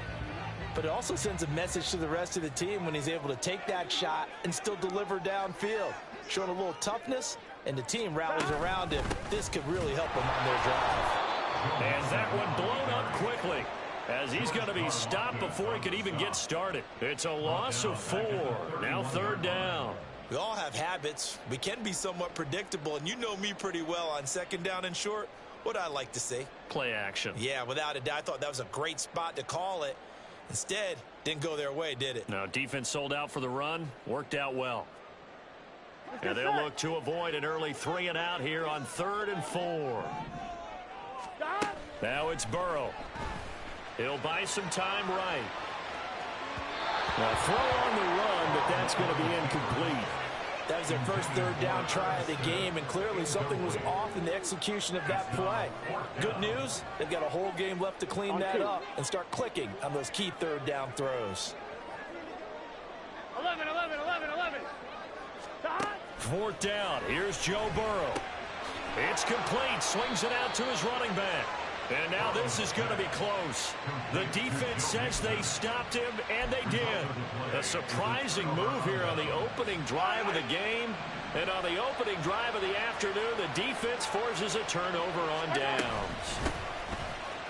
But it also sends a message to the rest of the team when he's able to take that shot and still deliver downfield. Showing a little toughness, and the team rallies around him. This could really help them on their drive. And that one blown up quickly, as he's going to be stopped before he could even get started. It's a loss of 4. Now third down. We all have habits. We can be somewhat predictable, and you know me pretty well on second down and short. What I like to say? Play action. Yeah, without a doubt. I thought that was a great spot to call it. Instead, didn't go their way, did it? No, defense sold out for the run. Worked out well. And they'll look to avoid an early 3 and out here on 3rd and 4. Now it's Burrow. He'll buy some time right. Now throw on the run, but that's going to be incomplete. That was their first third down try of the game, and clearly something was off in the execution of that play. Good news, they've got a whole game left to clean that up and start clicking on those key third down throws. 11, 11, 11, 11. Fourth down. Here's Joe Burrow. It's complete. Swings it out to his running back. And now this is going to be close. The defense says they stopped him, and they did. A surprising move here on the opening drive of the game. And on the opening drive of the afternoon, the defense forces a turnover on downs.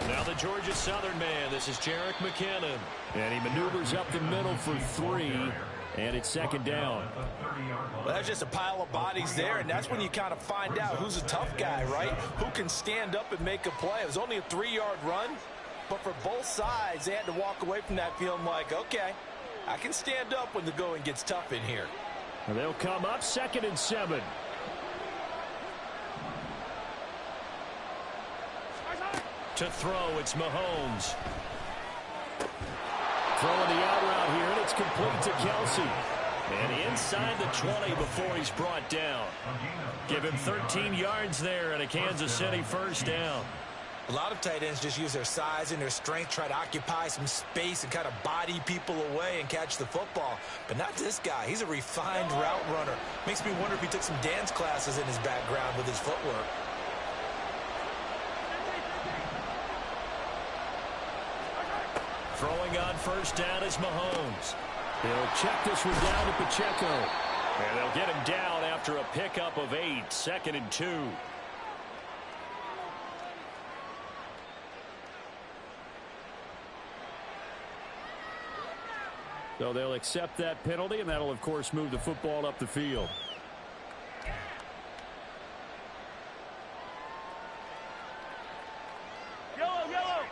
Now the Georgia Southern man. This is Jerick McKinnon. And he maneuvers up the middle for 3. And it's second down. Well, that's just a pile of bodies there, and that's when you kind of find out who's a tough guy, right? Who can stand up and make a play. It was only a 3-yard run, but for both sides, they had to walk away from that feeling like, okay, I can stand up when the going gets tough in here. And they'll come up 2nd and 7. To throw, it's Mahomes. Throwing the out route here, and it's complete to Kelsey. And inside the 20 before he's brought down. Give him 13 yards there and a Kansas City first down. A lot of tight ends just use their size and their strength, try to occupy some space and kind of body people away and catch the football. But not this guy. He's a refined route runner. Makes me wonder if he took some dance classes in his background with his footwork. Throwing on first down is Mahomes. He'll check this one down to Pacheco. And they'll get him down after a pickup of 8. 2nd and 2. So they'll accept that penalty, and that'll, of course, move the football up the field. Yellow, yellow.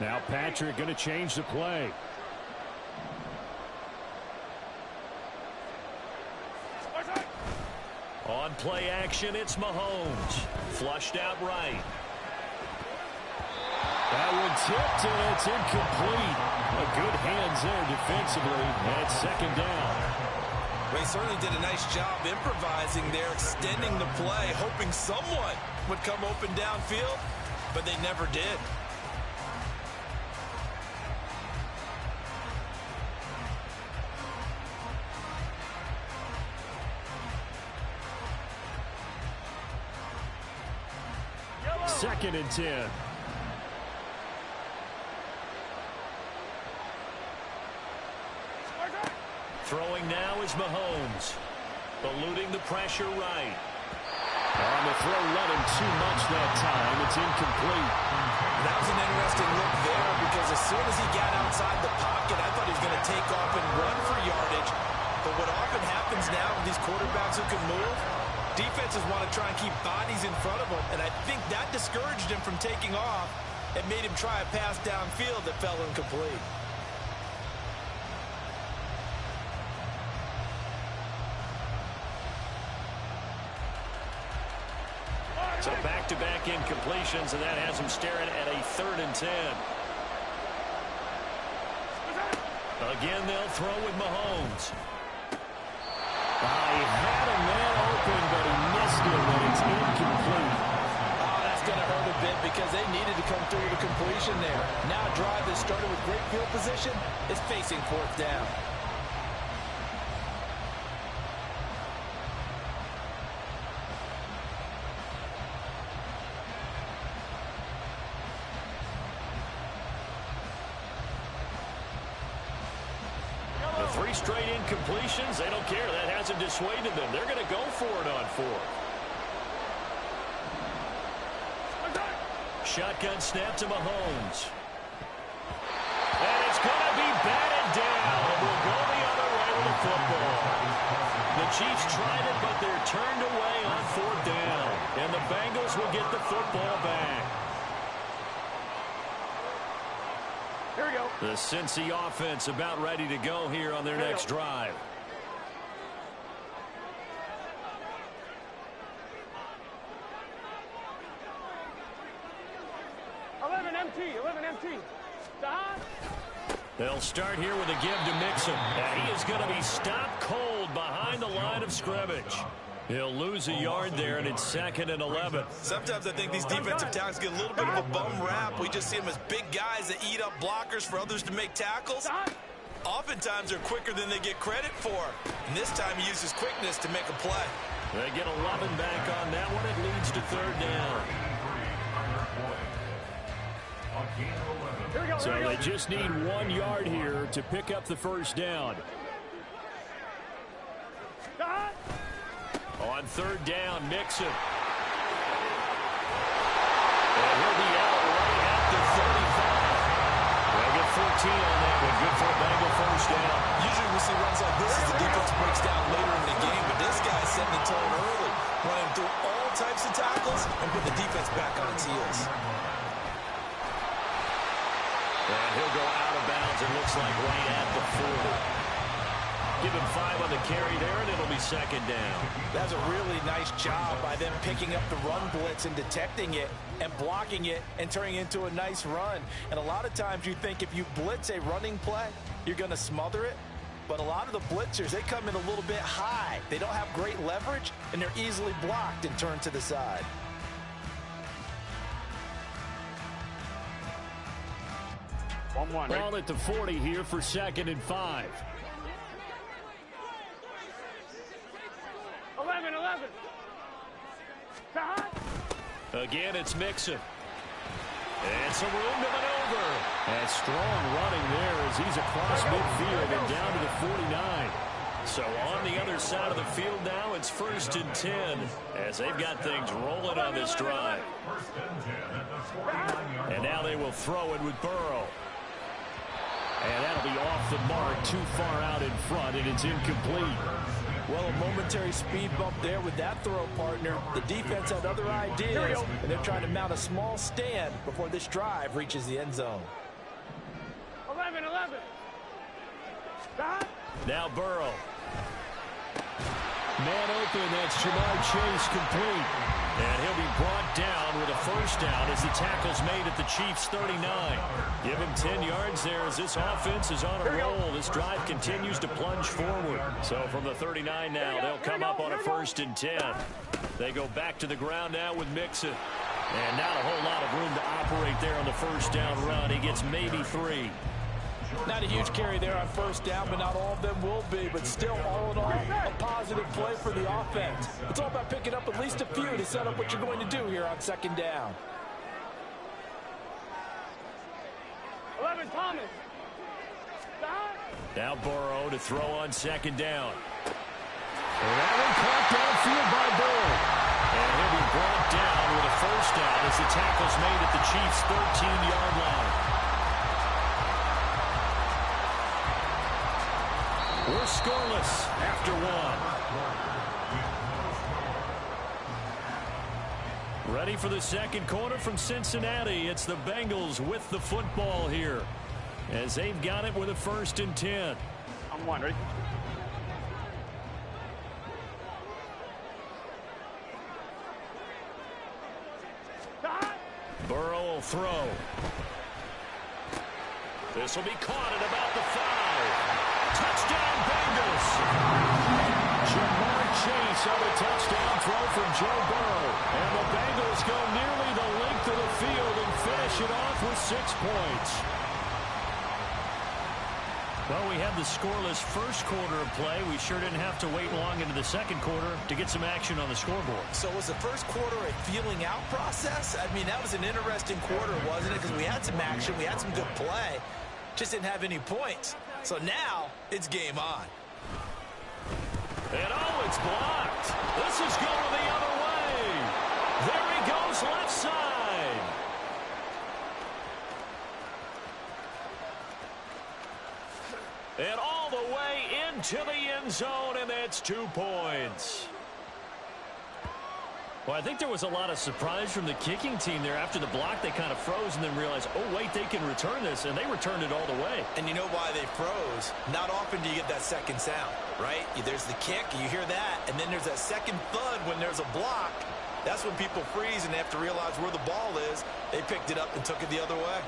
Now Patrick going to change the play. On play action, it's Mahomes. Flushed out right. That one tipped, and it's incomplete. A good hands there defensively. That's second down. They certainly did a nice job improvising there, extending the play, hoping someone would come open downfield, but they never did. Second and 10. Throwing now is Mahomes. Eluding the pressure right. On the throw, not him too much that time. It's incomplete. That was an interesting look there because as soon as he got outside the pocket, I thought he was going to take off and run for yardage. But what often happens now with these quarterbacks who can move, defenses want to try and keep bodies in front of them, and I think that discouraged him from taking off and made him try a pass downfield that fell incomplete. So back-to-back incompletions, and that has him staring at a 3rd and 10. Again, they'll throw with Mahomes. He had a man open, but he missed it, and it's incomplete. Oh, that's going to hurt a bit because they needed to come through with a completion there. Now a drive that started with great field position is facing 4th down. Three straight incompletions. They don't care. That hasn't dissuaded them. They're going to go for it on 4th. Shotgun snap to Mahomes. And it's going to be batted down. We'll go the other way with the football. The Chiefs tried it, but they're turned away on 4th down. And the Bengals will get the football back. Here we go. The Cincy offense about ready to go here on their next drive. Eleven MT. They'll start here with a give to Mixon. And he is going to be stopped cold behind the line of scrimmage. He'll lose a yard there, and it's 2nd and 11. Sometimes I think these defensive tackles get a little bit of a bum rap. We just see them as big guys that eat up blockers for others to make tackles. Oftentimes, they're quicker than they get credit for. And this time, he uses quickness to make a play. They get 11 back on that one. It leads to 3rd down. So they just need 1 yard here to pick up the 1st down. On 3rd down, Mixon. And he'll be out right at the 35. They'll get 14 on that one. Good for a Bengal 1st down. Usually we see runs like this as the defense breaks down later in the game, but this guy's setting the tone early, running through all types of tackles and put the defense back on its heels. And he'll go out of bounds, it looks like right at the 40. Give him 5 on the carry there, and it'll be 2nd down. That's a really nice job by them picking up the run blitz and detecting it and blocking it and turning it into a nice run. And a lot of times you think if you blitz a running play, you're going to smother it. But a lot of the blitzers, they come in a little bit high. They don't have great leverage, and they're easily blocked and turned to the side. Ball at the 40 here for 2nd and 5. 11. Again, it's Mixon. And some room to maneuver. And strong running there as he's across midfield and down to the 49. So on the other side of the field now, it's 1st and 10 as they've got things rolling on this drive. And now they will throw it with Burrow. And that'll be off the mark, too far out in front, and it's incomplete. Well, a momentary speed bump there with that throw, partner. The defense had other ideas, and they're trying to mount a small stand before this drive reaches the end zone. 11. Now Burrow. Man open, that's Jamar Chase complete. And he'll be brought down with a first down as the tackle's made at the Chiefs' 39. Give him 10 yards there as this offense is on a roll. This drive continues to plunge forward. So from the 39 now, they'll come up on a 1st and 10. They go back to the ground now with Mixon. And not a whole lot of room to operate there on the first down run. He gets maybe 3. Not a huge carry there on first down, but not all of them will be. But still, all in all, a positive play for the offense. It's all about picking up at least a few to set up what you're going to do here on 2nd down. 11, Thomas. Now Burrow to throw on 2nd down. And that one caught downfield by Burrow. And he'll be brought down with a first down as the tackle's made at the Chiefs' 13-yard line. We're scoreless after 1. Ready for the 2nd quarter from Cincinnati. It's the Bengals with the football here as they've got it with a 1st and 10. I'm 1, ready? Burrow will throw. This will be caught at about the 5. Touchdown, Bengals. Jamar Chase on a touchdown throw from Joe Burrow. And the Bengals go nearly the length of the field and finish it off with 6 points. Well, we had the scoreless first quarter of play. We sure didn't have to wait long into the 2nd quarter to get some action on the scoreboard. So was the first quarter a feeling out process? I mean, that was an interesting quarter, wasn't it? Because we had some action, we had some good play, just didn't have any points. So now it's game on. And oh, it's blocked. This is going the other way. There he goes, left side. And all the way into the end zone, and that's 2 points. Well, I think there was a lot of surprise from the kicking team there. After the block, they kind of froze and then realized, oh, wait, they can return this, and they returned it all the way. And you know why they froze? Not often do you get that second sound, right? There's the kick, you hear that, and then there's that second thud when there's a block. That's when people freeze and they have to realize where the ball is. They picked it up and took it the other way.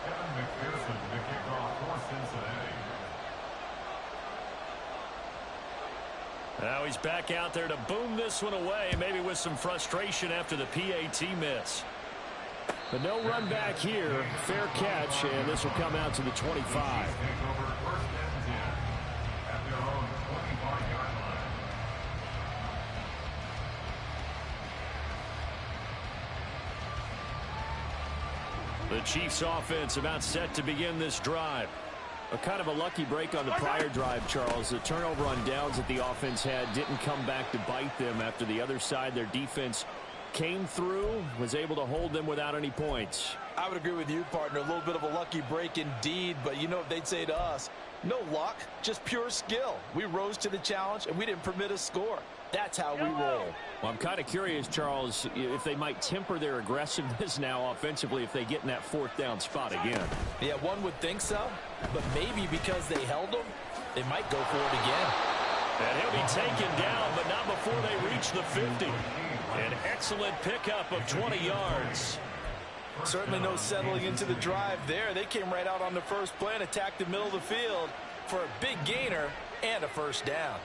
Kevin McPherson, the kickoff for Cincinnati. Now he's back out there to boom this one away, maybe with some frustration after the PAT miss. But no run back here. Fair catch, and this will come out to the 25. Take over 1st and 10 at their own 25-yard line. The Chiefs offense about set to begin this drive. A kind of a lucky break on the prior drive, Charles. The turnover on downs that the offense had didn't come back to bite them after the other side. Their defense came through, was able to hold them without any points. I would agree with you, partner. A little bit of a lucky break indeed, but you know what they'd say to us? No luck, just pure skill. We rose to the challenge, and we didn't permit a score. That's how we roll. Well, I'm kind of curious, Charles, if they might temper their aggressiveness now offensively if they get in that 4th down spot again. Yeah, one would think so, but maybe because they held them, they might go for it again. And he'll be taken down, but not before they reach the 50. An excellent pickup of 20 yards. Certainly no settling into the drive there. They came right out on the first play and attacked the middle of the field for a big gainer and a first down.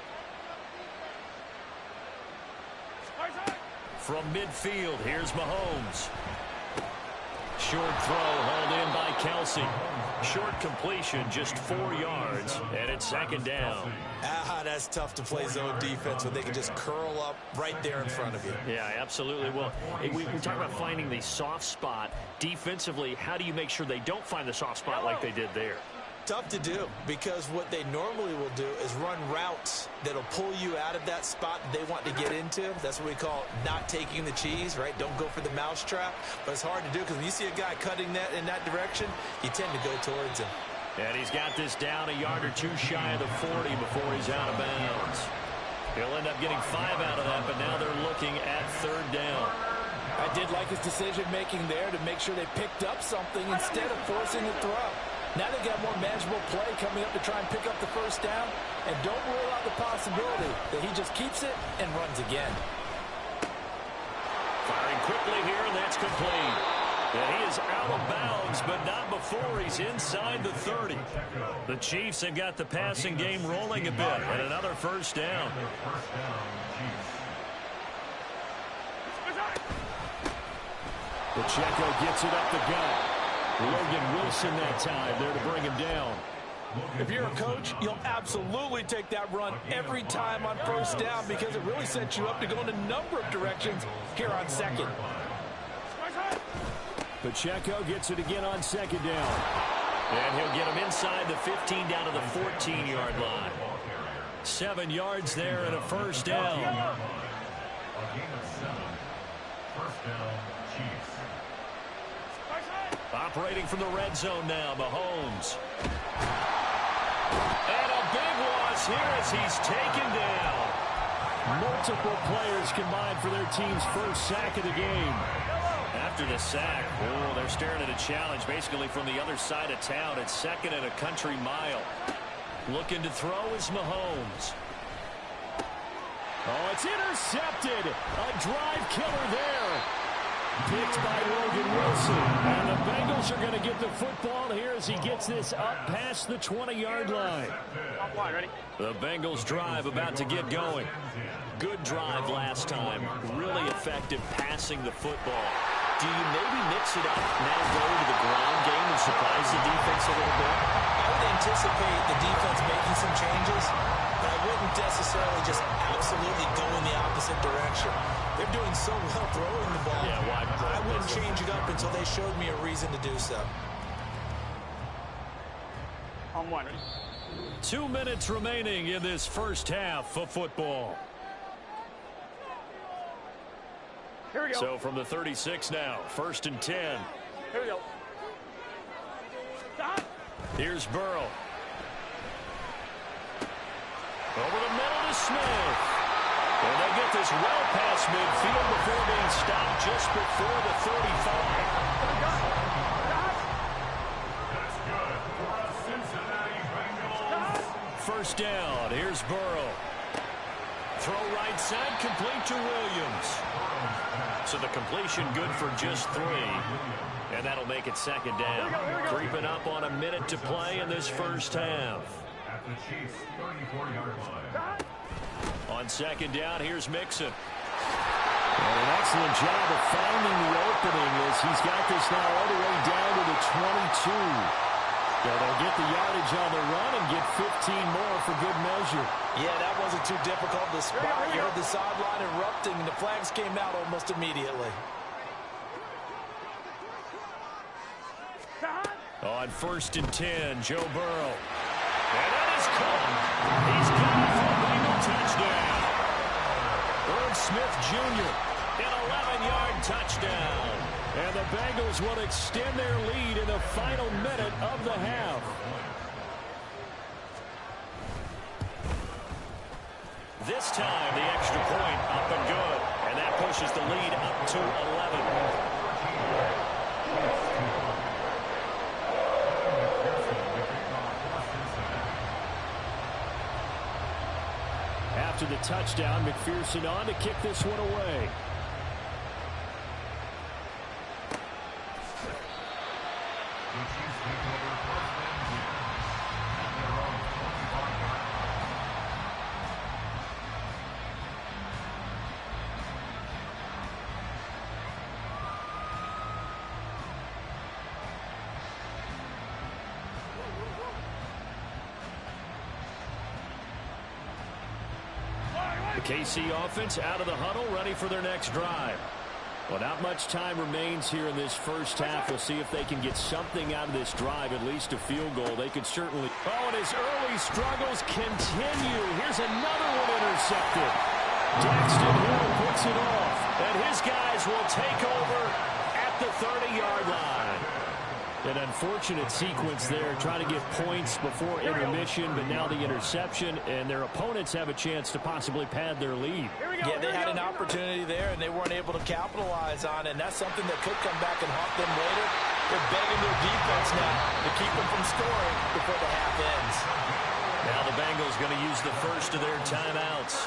From midfield, here's Mahomes. Short throw hauled in by Kelsey. Short completion, just 4 yards, and it's second down. That's tough to play zone defense when they can just curl up right there in front of you. Yeah, absolutely. Well, we talk about finding the soft spot. Defensively, how do you make sure they don't find the soft spot like they did there? Tough to do, because what they normally will do is run routes that'll pull you out of that spot that they want to get into. That's what we call not taking the cheese, right? Don't go for the mousetrap. But it's hard to do because when you see a guy cutting that in that direction, you tend to go towards him. And he's got this down a yard or two shy of the 40 before he's out of bounds. He'll end up getting 5 out of that, but now they're looking at third down. I did like his decision-making there to make sure they picked up something instead of forcing the throw. Now they got more manageable play coming up to try and pick up the first down, and don't rule out the possibility that he just keeps it and runs again. Firing quickly here, and that's complete. And he is out of bounds, but not before he's inside the 30. The Chiefs have got the passing game rolling a bit, and another first down. Pacheco gets it up the gut. Logan Wilson that time there to bring him down. If you're a coach, you'll absolutely take that run every time on first down because it really sets you up to go in a number of directions here on second. Pacheco gets it again on second down. And he'll get him inside the 15 down to the 14-yard line. 7 yards there and a first down. A game of 7. First down, Chiefs. Operating from the red zone now, Mahomes. And a big loss here as he's taken down. Multiple players combined for their team's first sack of the game. After the sack, they're staring at a challenge basically from the other side of town. It's second and a country mile. Looking to throw is Mahomes. Oh, it's intercepted. A drive killer there. Picked by Logan Wilson. And the Bengals are going to get the football here as he gets this up past the 20-yard line. The Bengals drive about to get going. Good drive last time. Really effective passing the football. Do you maybe mix it up now, go to the ground game and surprise the defense a little bit? I would anticipate the defense making some changes, but I wouldn't necessarily just absolutely go in the opposite direction. They're doing so well throwing the ball. Yeah, why? I wouldn't change it up until they showed me a reason to do so. On one. 2 minutes remaining in this first half of football. Here we go. So from the 36 now, 1st and 10. Here we go. Stop. Here's Burrow. Over the middle to Smith. And they get this well past midfield before being stopped just before the 35. That's good for a Cincinnati Bengals. First down. Here's Burrow. Throw right side, complete to Williams. So the completion good for just 3. And that'll make it second down. Creeping up on a minute to play in this first half. At the Chiefs' 34-yard line. On second down, here's Mixon. And an excellent job of finding the opening as he's got this now all the way down to the 22. So they'll get the yardage on the run and get 15 more for good measure. Yeah, that wasn't too difficult to spot. You heard the sideline erupting, and the flags came out almost immediately. On 1st and 10, Joe Burrow. And that is caught. He's got it for a Bengal touchdown. Irv Smith Jr., an 11-yard touchdown. And the Bengals will extend their lead in the final minute of the half. This time, the extra point up and good. And that pushes the lead up to 11. After the touchdown, McPherson on to kick this one away. The Chiefs take over first and 10. At their own 25-yard line. The KC offense out of the huddle, ready for their next drive. Well, not much time remains here in this first half. We'll see if they can get something out of this drive, at least a field goal. They could certainly. Oh, and his early struggles continue. Here's another one intercepted. Daxton Hill puts it off, and his guys will take over at the 30-yard line. An unfortunate sequence there, trying to get points before intermission, but now the interception, and their opponents have a chance to possibly pad their lead. Yeah, they had an opportunity there, and they weren't able to capitalize on it, and that's something that could come back and haunt them later. They're begging their defense now to keep them from scoring before the half ends. Now the Bengals going to use the first of their timeouts,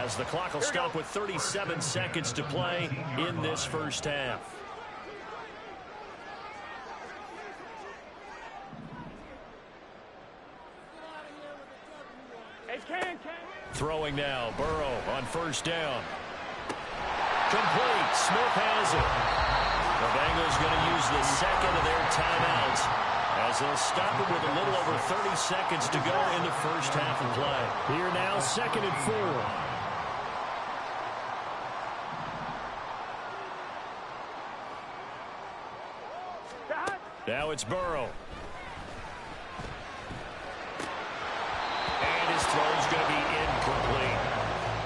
as the clock will stop with 37 seconds to play in this first half. Throwing now, Burrow on first down. Complete. Smith has it. The Bengals going to use the second of their timeouts, as they'll stop it with a little over 30 seconds to go in the first half of play. Here now, 2nd and 4. Now it's Burrow. And his throw's going to be incomplete.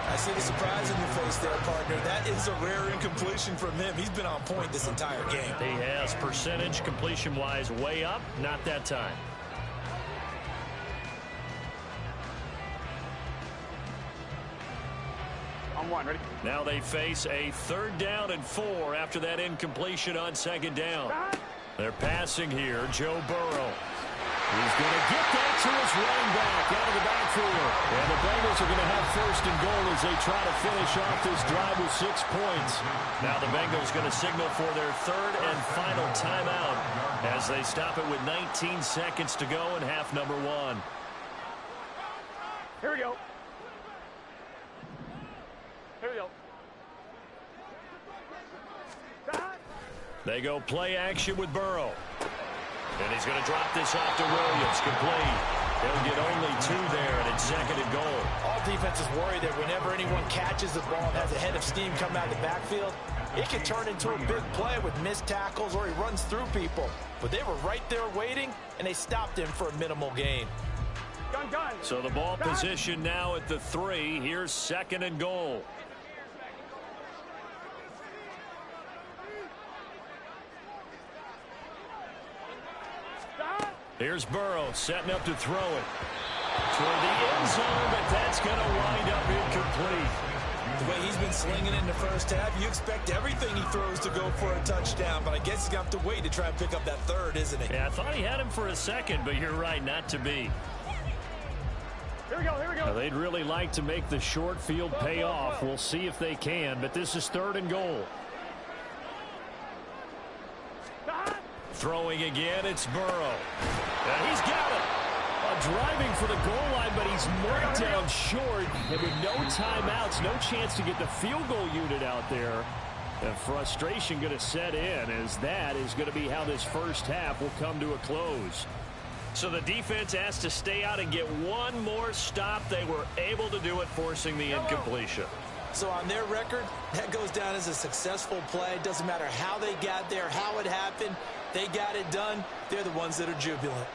I see the surprise in your face there, partner. That is a rare incompletion from him. He's been on point this entire game. He has percentage completion-wise way up, not that time. On one, ready? Now they face a 3rd down and 4 after that incompletion on 2nd down. They're passing here, Joe Burrow. He's going to get that to his running back out of the backfield. And the Bengals are going to have 1st and goal as they try to finish off this drive with 6 points. Now the Bengals going to signal for their 3rd and final timeout as they stop it with 19 seconds to go in half number 1. Here we go. Here we go. They go play action with Burrow. And he's going to drop this off to Williams. Complete. They'll get only 2 there, and it's 2nd and goal. All defenses worry that whenever anyone catches the ball and has a head of steam coming out of the backfield, it can turn into a big play with missed tackles or he runs through people. But they were right there waiting, and they stopped him for a minimal gain. Gun. So the ball position now at the 3. Here's 2nd and goal. Here's Burrow setting up to throw it toward the end zone, but that's going to wind up incomplete. The way he's been slinging it in the first half, you expect everything he throws to go for a touchdown, but I guess he's going to have to wait to try and pick up that 3rd, isn't he? Yeah, I thought he had him for a second, but you're right, not to be. Here we go. Now, they'd really like to make the short field pay off. We'll see if they can, but this is 3rd and goal. Throwing again, it's Burrow. And he's got it. Driving for the goal line, but he's marked down short. And with no timeouts, no chance to get the field goal unit out there. And frustration going to set in, as that is going to be how this first half will come to a close. So the defense has to stay out and get one more stop. They were able to do it, forcing the incompletion. So on their record, that goes down as a successful play. It doesn't matter how they got there, how it happened. They got it done. They're the ones that are jubilant.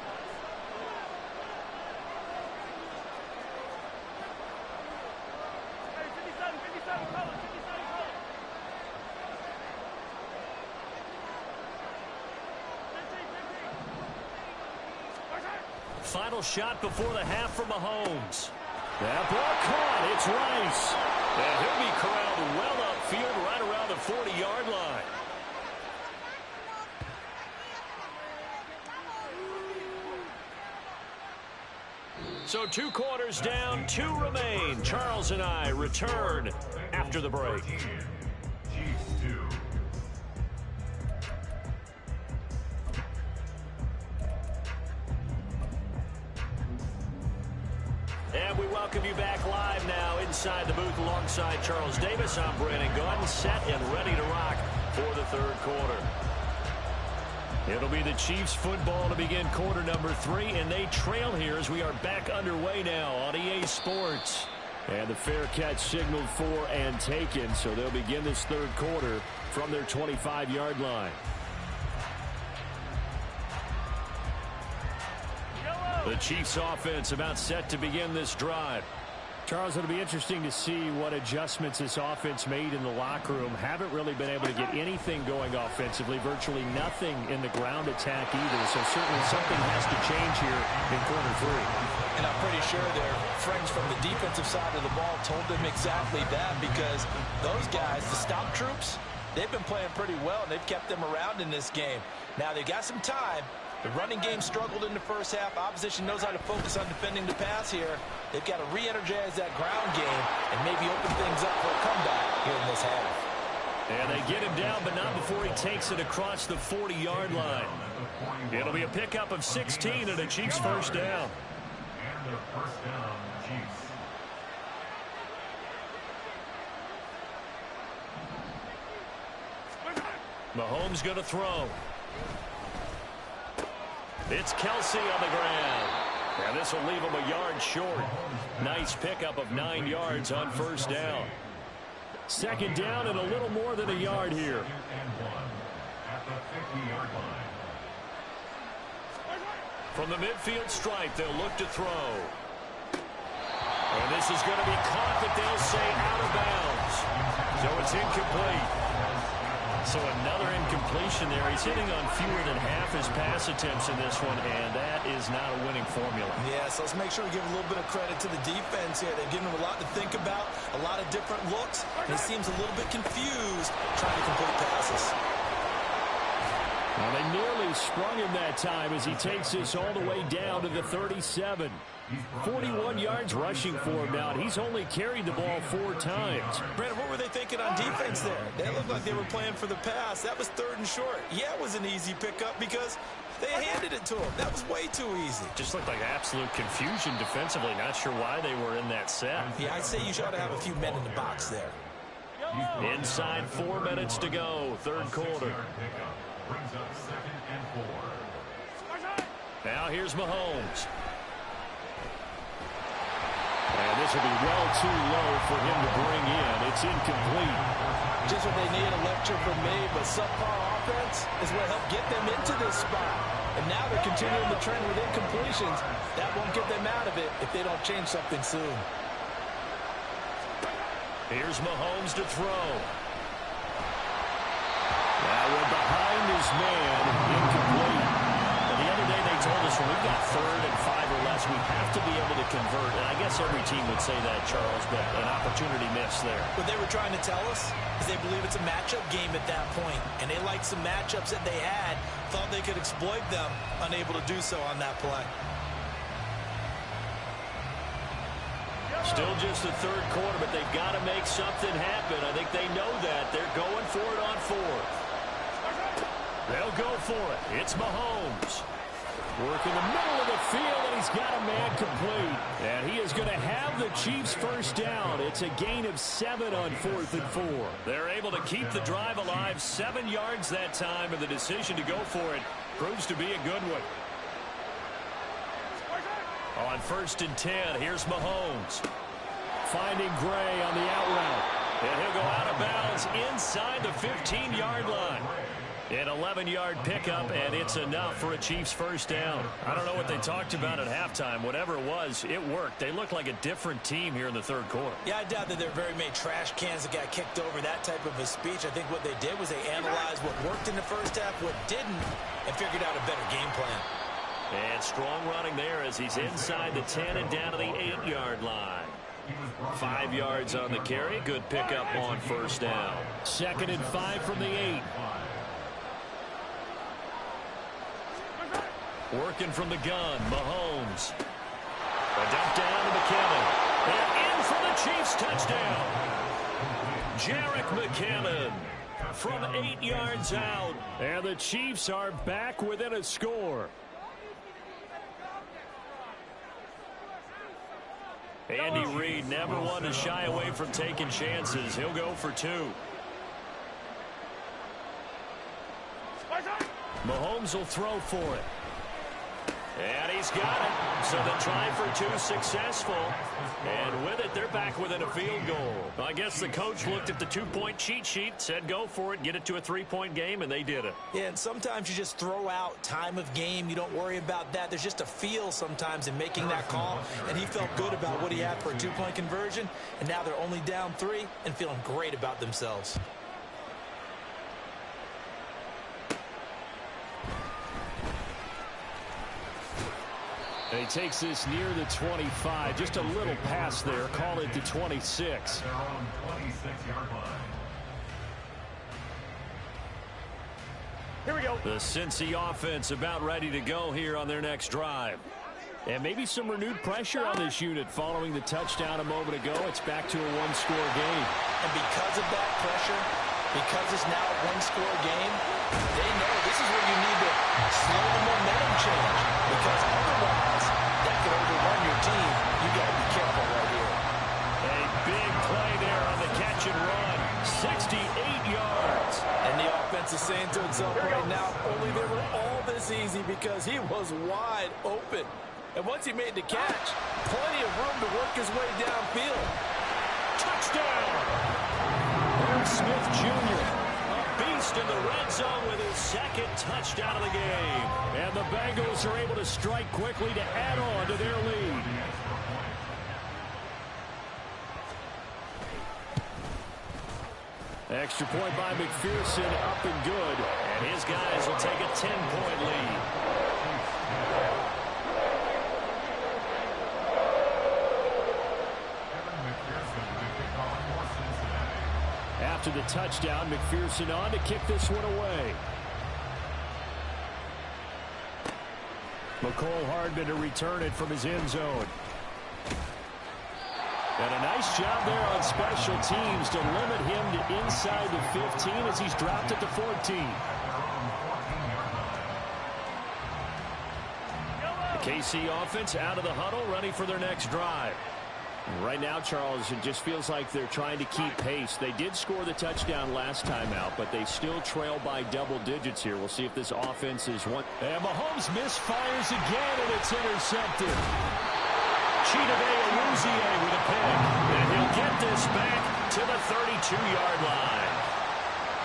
Final shot before the half from Mahomes. That ball caught. It's Rice. And he'll be corralled well upfield right around the 40-yard line. So 2 quarters down, 2 remain. Charles and I return after the break. And we welcome you back live now inside the booth alongside Charles Davis. I'm Brandon Gaudin, set and ready to rock for the 3rd quarter. It'll be the Chiefs football to begin quarter number 3, and they trail here as we are back underway now on EA Sports. And the fair catch signaled for and taken, so they'll begin this third quarter from their 25-yard line. The Chiefs offense about set to begin this drive. Charles, it'll be interesting to see what adjustments this offense made in the locker room. Haven't really been able to get anything going offensively, virtually nothing in the ground attack either. So certainly something has to change here in quarter three. And I'm pretty sure their friends from the defensive side of the ball told them exactly that, because those guys, the stop troops, they've been playing pretty well, and they've kept them around in this game. Now they've got some time. The running game struggled in the first half. Opposition knows how to focus on defending the pass here. They've got to re-energize that ground game and maybe open things up for a comeback here in this half. And they get him down, but not before he takes it across the 40-yard line. It'll be a pickup of 16 and a Chiefs first down. And the first down, Chiefs. Mahomes going to throw. It's Kelsey on the ground. And this will leave him a yard short. Nice pickup of 9 yards on first down. Second down and a little more than a yard here. At the 50-yard line. From the midfield stripe, they'll look to throw. And this is going to be caught, but they'll say out of bounds. So it's incomplete. So another incompletion there. He's hitting on fewer than half his pass attempts in this one, and that is not a winning formula. Yes, let's make sure we give a little bit of credit to the defense here. They've given him a lot to think about, a lot of different looks, and he seems a little bit confused trying to complete passes. Well, they nearly sprung him that time as he takes this all the way down to the 37. 41 yards rushing for him now, and he's only carried the ball 4 times. Brandon, what were they thinking on defense there? They looked like they were playing for the pass. That was 3rd and short. Yeah, it was an easy pickup because they handed it to him. That was way too easy. Just looked like absolute confusion defensively. Not sure why they were in that set. Yeah, I'd say you should have a few men in the box there. Inside 4 minutes to go, third quarter. Brings up 2nd and 4. Now here's Mahomes. And this will be well too low for him to bring in. It's incomplete. Just what they need, a lecture from me, but subpar offense is what helped get them into this spot. And now they're continuing the trend with incompletions. That won't get them out of it if they don't change something soon. Here's Mahomes to throw. Now we're behind his man, incomplete. Now the other day they told us when we've got 3rd and 5 or less, we have to be able to convert. And I guess every team would say that, Charles, but an opportunity missed there. What they were trying to tell us is they believe it's a matchup game at that point. And they liked some matchups that they had, thought they could exploit them, unable to do so on that play. Still just the third quarter, but they've got to make something happen. I think they know that. They're going for it on 4th. They'll go for it. It's Mahomes. Work in the middle of the field, and he's got a man complete. And he is going to have the Chiefs first down. It's a gain of 7 on 4th and 4. They're able to keep the drive alive, 7 yards that time, and the decision to go for it proves to be a good one. On 1st and 10, here's Mahomes. Finding Gray on the out route. And he'll go out of bounds inside the 15-yard line. An 11-yard pickup, and it's enough for a Chiefs first down. I don't know what they talked about at halftime. Whatever it was, it worked. They look like a different team here in the third quarter. Yeah, I doubt that there are very many trash cans that got kicked over, that type of a speech. I think what they did was they analyzed what worked in the first half, what didn't, and figured out a better game plan. And strong running there as he's inside the 10 and down to the 8-yard line. 5 yards on the carry. Good pickup on first down. 2nd and 5 from the 8. Working from the gun, Mahomes. A dump down to McKinnon. And in for the Chiefs touchdown. Jarek McKinnon from 8 yards out. And the Chiefs are back within a score. Andy Reid never one to shy away from taking chances. He'll go for 2. Mahomes will throw for it. And he's He's got it. So the try for two successful. And with it, they're back within a field goal. I guess the coach looked at the two-point cheat sheet, said go for it, get it to a three-point game, and they did it. Yeah, and sometimes you just throw out time of game. You don't worry about that. There's just a feel sometimes in making that call, and he felt good about what he had for a two-point conversion, and now they're only down 3 and feeling great about themselves. He takes this near the 25. Just a little pass there. Call it the 26. Their own 26-yard line. Here we go. The Cincy offense about ready to go here on their next drive. And maybe some renewed pressure on this unit following the touchdown a moment ago. It's back to a one-score game. And because of that pressure, because it's now a one-score game, they know this is where you need to slow the momentum change. Because otherwise, that could overrun your team. You got to be careful right here. A big play there on the catch and run. 68 yards. And the offense is saying to itself right now, only they were all this easy because he was wide open. And once he made the catch, plenty of room to work his way downfield. Touchdown! Irv Smith Jr., a beast in the red zone with his second touchdown of the game. And the Bengals are able to strike quickly to add on to their lead. Extra point by McPherson, up and good. And his guys will take a 10-point lead. After the touchdown, McPherson on to kick this one away. McCole Hardman to return it from his end zone. And a nice job there on special teams to limit him to inside the 15 as he's dropped at the 14. The KC offense out of the huddle, ready for their next drive. Right now, Charles, it just feels like they're trying to keep pace. They did score the touchdown last time out, but they still trail by double digits here. We'll see if this offense is one. And Mahomes misfires again, and it's intercepted. Chidobe Awuzie with a pick, and he'll get this back to the 32-yard line.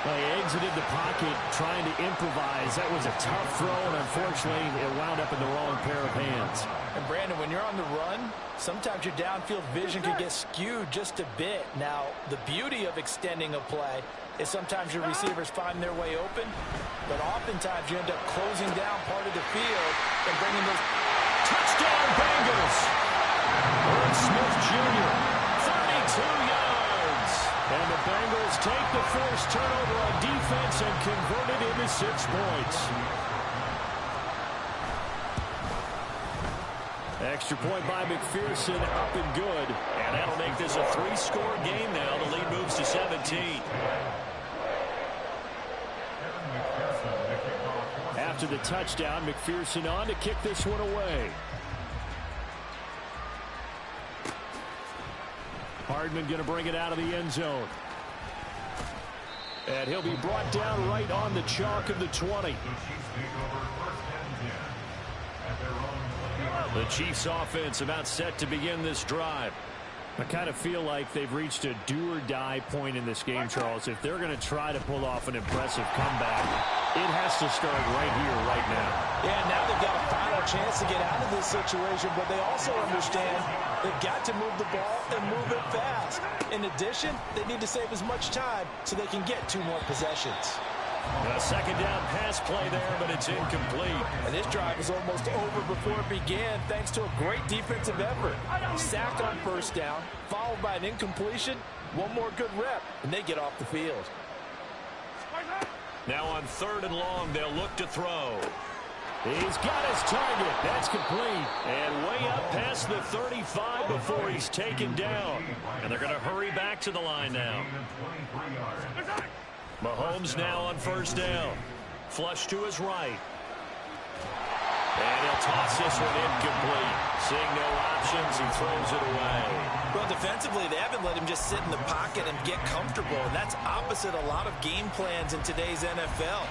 Well, he exited the pocket trying to improvise. That was a tough throw, and unfortunately, it wound up in the wrong pair of hands. And, Brandon, when you're on the run, sometimes your downfield vision can get skewed just a bit. Now, the beauty of extending a play is sometimes your receivers find their way open, but oftentimes you end up closing down part of the field and bringing those. Touchdown, Bengals! Irv Smith Jr., 32 yards. And the Bengals take the forced turnover on defense and convert it into 6 points. Extra point by McPherson, up and good. And that'll make this a 3-score game now. The lead moves to 17. After the touchdown, McPherson on to kick this one away. Hardman going to bring it out of the end zone. And he'll be brought down right on the chalk of the 20. The Chiefs offense about set to begin this drive. I kind of feel like they've reached a do-or-die point in this game, Charles. If they're going to try to pull off an impressive comeback, it has to start right here, right now. Yeah, now they've got a final chance to get out of this situation, but they also understand they've got to move the ball and move it fast. In addition, they need to save as much time so they can get 2 more possessions. A second down pass play there, but it's incomplete. And this drive was almost over before it began thanks to a great defensive effort. Sack on first down, followed by an incompletion, 1 more good rep, and they get off the field. Now on 3rd and long, they'll look to throw. He's got his target. That's complete. And way up past the 35 before he's taken down. And they're going to hurry back to the line now. Mahomes now on 1st down. Flush to his right. And he'll toss this one incomplete. Seeing no options, he throws it away. Well, defensively, they haven't let him just sit in the pocket and get comfortable. And that's opposite a lot of game plans in today's NFL.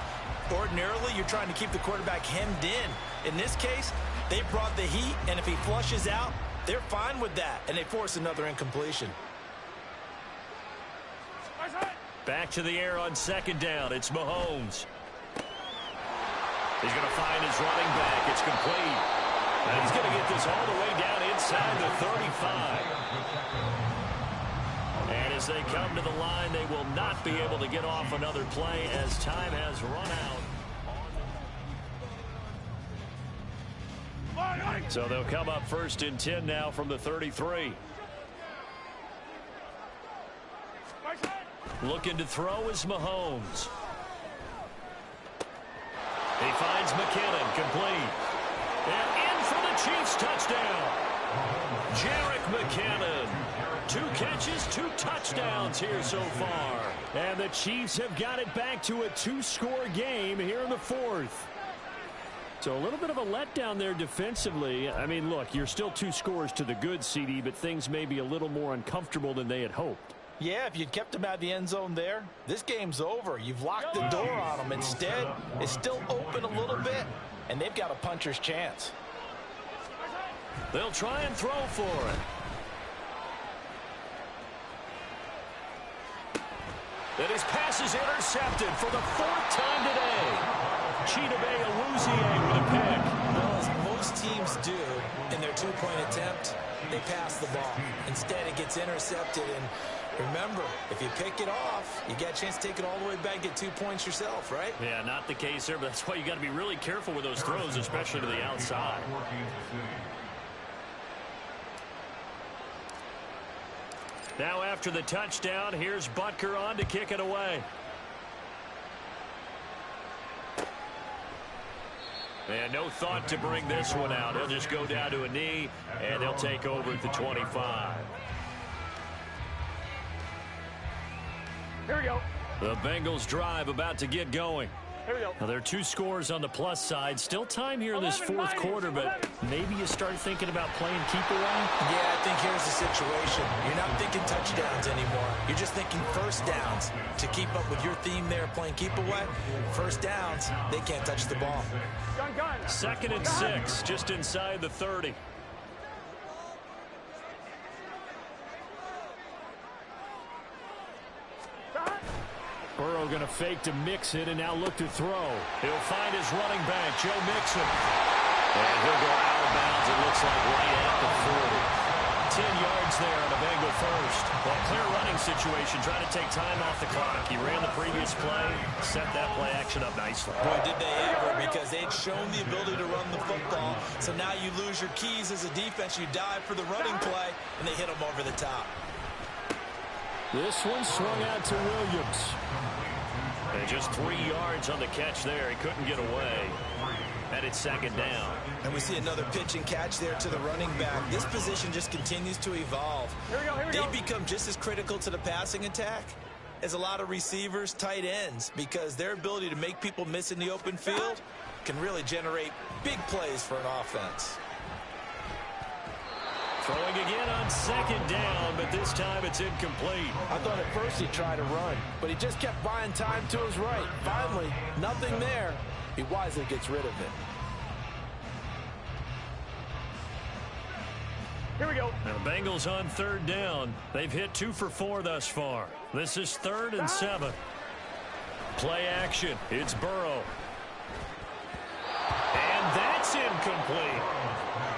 Ordinarily, you're trying to keep the quarterback hemmed in. In this case, They brought the heat, and if he flushes out, they're fine with that, and they force another incompletion. Back to the air on second down. It's Mahomes. He's going to find his running back. It's complete. And he's going to get this all the way down inside the 35. And as they come to the line, they will not be able to get off another play as time has run out. So they'll come up 1st and 10 now from the 33. Looking to throw is Mahomes. He finds McKinnon, complete. And in for the Chiefs touchdown. Jerick McKinnon. 2 catches, 2 touchdowns here so far. And the Chiefs have got it back to a 2-score game here in the 4th. So a little bit of a letdown there defensively. I mean, look, you're still 2 scores to the good, CD, but things may be a little more uncomfortable than they had hoped. Yeah, if you'd kept him out of the end zone there, this game's over. You've locked the door on him. Instead, it's still open a little bit, and they've got a puncher's chance. They'll try and throw for it. And his pass is intercepted for the 4th time today. Chidobe Awuzie with a pick. Well, as most teams do in their 2-point attempt, they pass the ball. Instead, it gets intercepted, and remember, if you pick it off, you get a chance to take it all the way back and get 2 points yourself, right? Yeah, not the case there, but that's why you got to be really careful with those throws, especially to the outside. Now after the touchdown, here's Butker on to kick it away. And no thought to bring this one out. He'll just go down to a knee, and they'll take over at the 25. Here we go. The Bengals drive about to get going. Here we go. Now, there are 2 scores on the plus side. Still time here in this 4th quarter, but maybe you start thinking about playing keep away. Yeah, I think here's the situation. You're not thinking touchdowns anymore. You're just thinking first downs. To keep up with your theme there, playing keep away, first downs, they can't touch the ball. 2nd and 6, just inside the 30. Burrow going to fake to Mixon and now look to throw. He'll find his running back, Joe Mixon. And he'll go out of bounds, it looks like right at the 40. 10 yards there on the Bengal first. Well, clear running situation, trying to take time off the clock. He ran the previous play, set that play action up nicely. Boy, did they ever, because they'd shown the ability to run the football. So now you lose your keys as a defense. You dive for the running play, and they hit them over the top. This one swung out to Williams. And just 3 yards on the catch there. He couldn't get away. And it's 2nd down. And we see another pitch and catch there to the running back. This position just continues to evolve. They become just as critical to the passing attack as a lot of receivers, tight ends, because their ability to make people miss in the open field can really generate big plays for an offense. Throwing again on 2nd down, but this time it's incomplete. I thought at first he'd try to run, but he just kept buying time to his right. Finally, nothing there. He wisely gets rid of it. Here we go. Now, Bengals on 3rd down. They've hit 2 for 4 thus far. This is 3rd and 7. Play action. It's Burrow. And that's incomplete.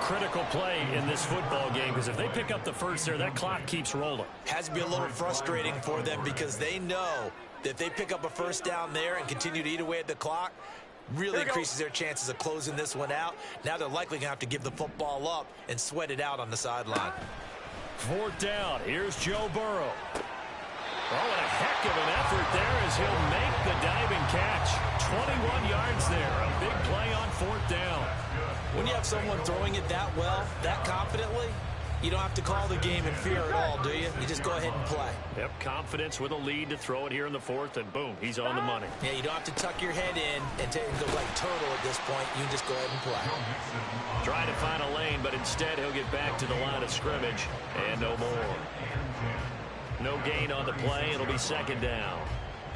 Critical play in this football game, because if they pick up the first there, that clock keeps rolling. Has to be a little frustrating for them, because they know that if they pick up a first down there and continue to eat away at the clock, really increases their chances of closing this one out. Now they're likely going to have to give the football up and sweat it out on the sideline. 4th down. Here's Joe Burrow. Oh, and a heck of an effort there as he'll make the diving catch. 21 yards there. A big play on 4th down. When you have someone throwing it that well, that confidently, you don't have to call the game in fear at all, do you? You just go ahead and play. Yep, confidence with a lead to throw it here in the 4th, and boom, he's on the money. Yeah, you don't have to tuck your head in and go like turtle at this point. You can just go ahead and play. Trying to find a lane, but instead he'll get back to the line of scrimmage, and no more. No gain on the play. It'll be 2nd down.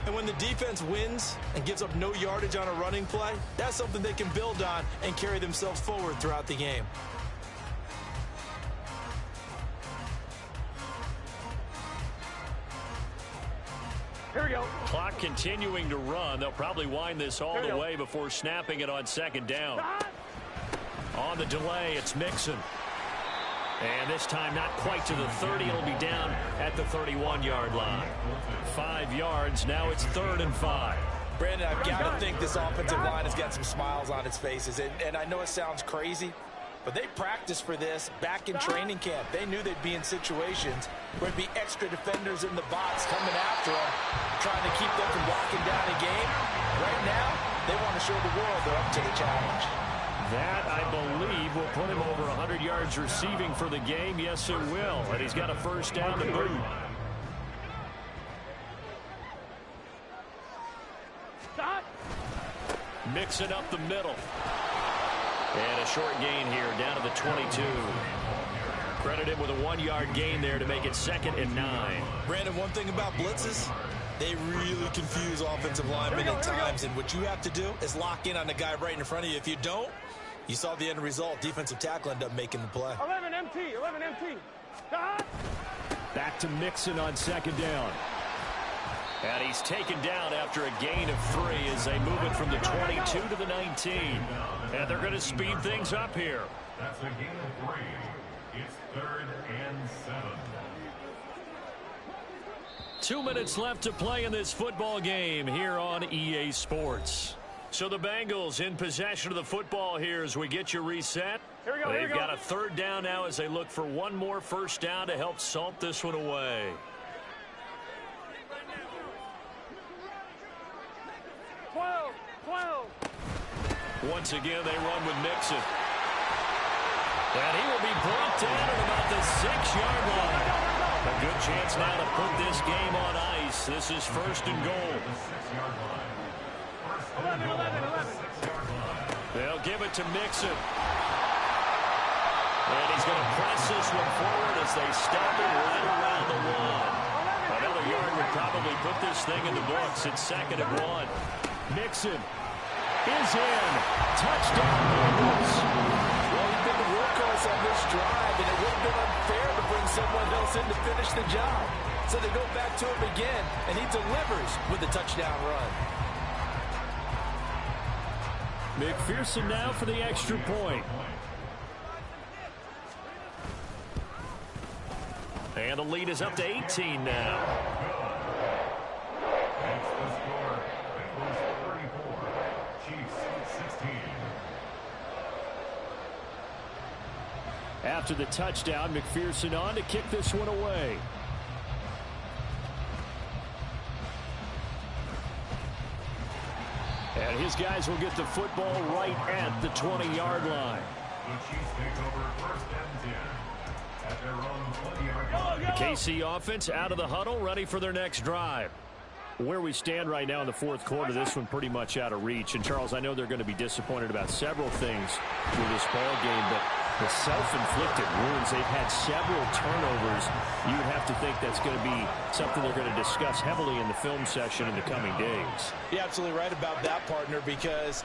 And when the defense wins and gives up no yardage on a running play, that's something they can build on and carry themselves forward throughout the game. Here we go. Clock continuing to run. They'll probably wind this all the way before snapping it on second down. On the delay, it's Mixon. And this time not quite to the 30. It'll be down at the 31-yard line. 5 yards. Now it's 3rd and 5. Brandon, I've got to think this offensive line has got some smiles on its faces. And I know it sounds crazy, but they practiced for this back in training camp. They knew they'd be in situations where there'd be extra defenders in the box coming after them, trying to keep them from locking down a game. Right now, they want to show the world they're up to the challenge. That, I believe, will put him over 100 yards receiving for the game. Yes, it will. And he's got a first down to boot. Mixing up the middle. And a short gain here down to the 22. Credited with a 1-yard gain there to make it 2nd and 9. Brandon, one thing about blitzes, they really confuse offensive linemen at times. And what you have to do is lock in on the guy right in front of you. If you don't, you saw the end result. Defensive tackle ended up making the play. 11 MT, 11 MT. Back to Mixon on second down. And he's taken down after a gain of 3 as they move it from the 22 to the 19. And they're going to speed things up here. That's a gain of 3. It's 3rd and 7. 2 minutes left to play in this football game here on EA Sports. So the Bengals in possession of the football here as we get you reset. They've got a 3rd down now as they look for one more first down to help salt this one away. Once again, they run with Mixon. And he will be brought down at about the 6-yard line. A good chance now to put this game on ice. This is 1st and goal. 11. They'll give it to Mixon. And he's going to press this one forward as they stop it right around the 1. Another yard would probably put this thing in the books. It's 2nd and 1. Mixon is in. Touchdown, Bengals. Well, he's been the workhorse on this drive, and it would have been unfair to bring someone else in to finish the job. So they go back to him again, and he delivers with a touchdown run. McPherson now for the extra point. And the lead is up to 18 now. That's the score. Bengals 34. Chiefs 16. After the touchdown, McPherson on to kick this one away. And his guys will get the football right at the 20-yard line. The Chiefs take over 1st and 10 at their own 20-yard line. The KC offense out of the huddle, ready for their next drive. Where we stand right now in the 4th quarter, this one pretty much out of reach. And, Charles, I know they're going to be disappointed about several things through this ball game, but the self-inflicted wounds, they've had several turnovers. You would have to think that's going to be something they're going to discuss heavily in the film session in the coming days. You're absolutely right about that, partner, because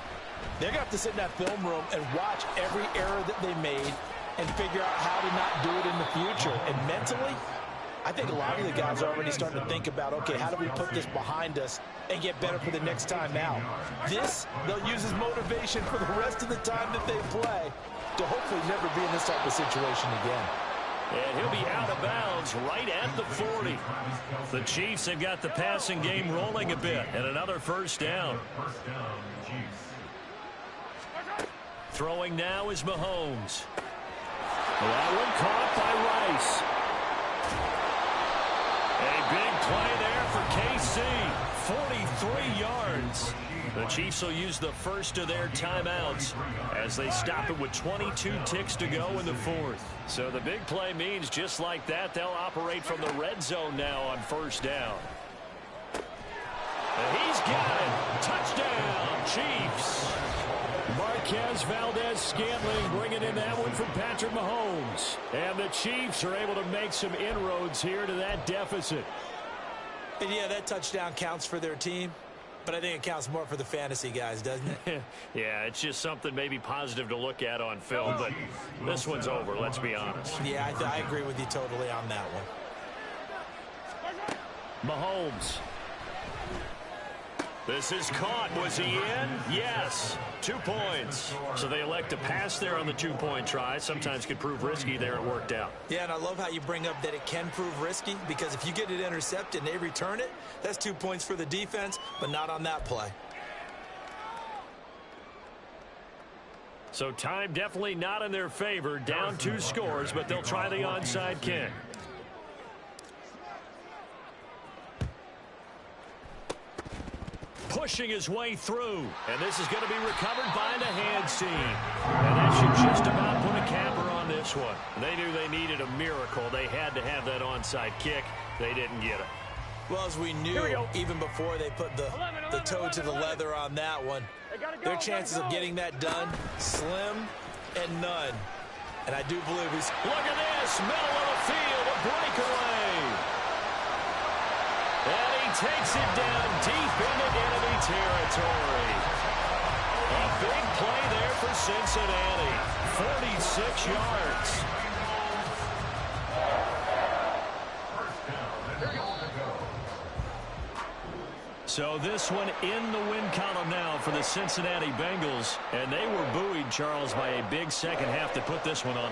they're going to have to sit in that film room and watch every error that they made and figure out how to not do it in the future. And mentally, I think a lot of the guys are already starting to think about, okay, how do we put this behind us and get better for the next time out? This, they'll use as motivation for the rest of the time that they play to hopefully never be in this type of situation again. And he'll be out of bounds right at the 40. The Chiefs have got the passing game rolling a bit, and another first down. First down, Chiefs. Throwing now is Mahomes. That one caught by Rice. A big play there for KC. 43 yards. The Chiefs will use the first of their timeouts as they stop it with 22 ticks to go in the 4th. So the big play means just like that, they'll operate from the red zone now on first down. And he's got it. Touchdown, Chiefs. Marquez Valdez-Scantling bringing in that one from Patrick Mahomes. And the Chiefs are able to make some inroads here to that deficit. And yeah, that touchdown counts for their team, but I think it counts more for the fantasy guys, doesn't it? Yeah, it's just something maybe positive to look at on film, but this one's over, let's be honest. Yeah, I agree with you totally on that one. Mahomes. This is caught. Was he in? Yes. 2 points. So they elect to pass there on the 2-point try. Sometimes could prove risky. There it worked out. Yeah, and I love how you bring up that it can prove risky, because if you get it intercepted and they return it, that's 2 points for the defense, but not on that play. So time definitely not in their favor. Down 2 scores, but they'll try the onside kick. Pushing his way through, and this is going to be recovered by the hands team. And that should just about put a capper on this one. They knew they needed a miracle. They had to have that onside kick. They didn't get it. Well, as we knew, even before they put the toe to the leather on that one, their chances of getting that done, slim and none. And I do believe he's... Look at this, middle of the field, a breakaway. And he takes it down deep into enemy territory. A big play there for Cincinnati. 46 yards. So this one in the win column now for the Cincinnati Bengals. And they were buoyed, Charles, by a big second half to put this one on.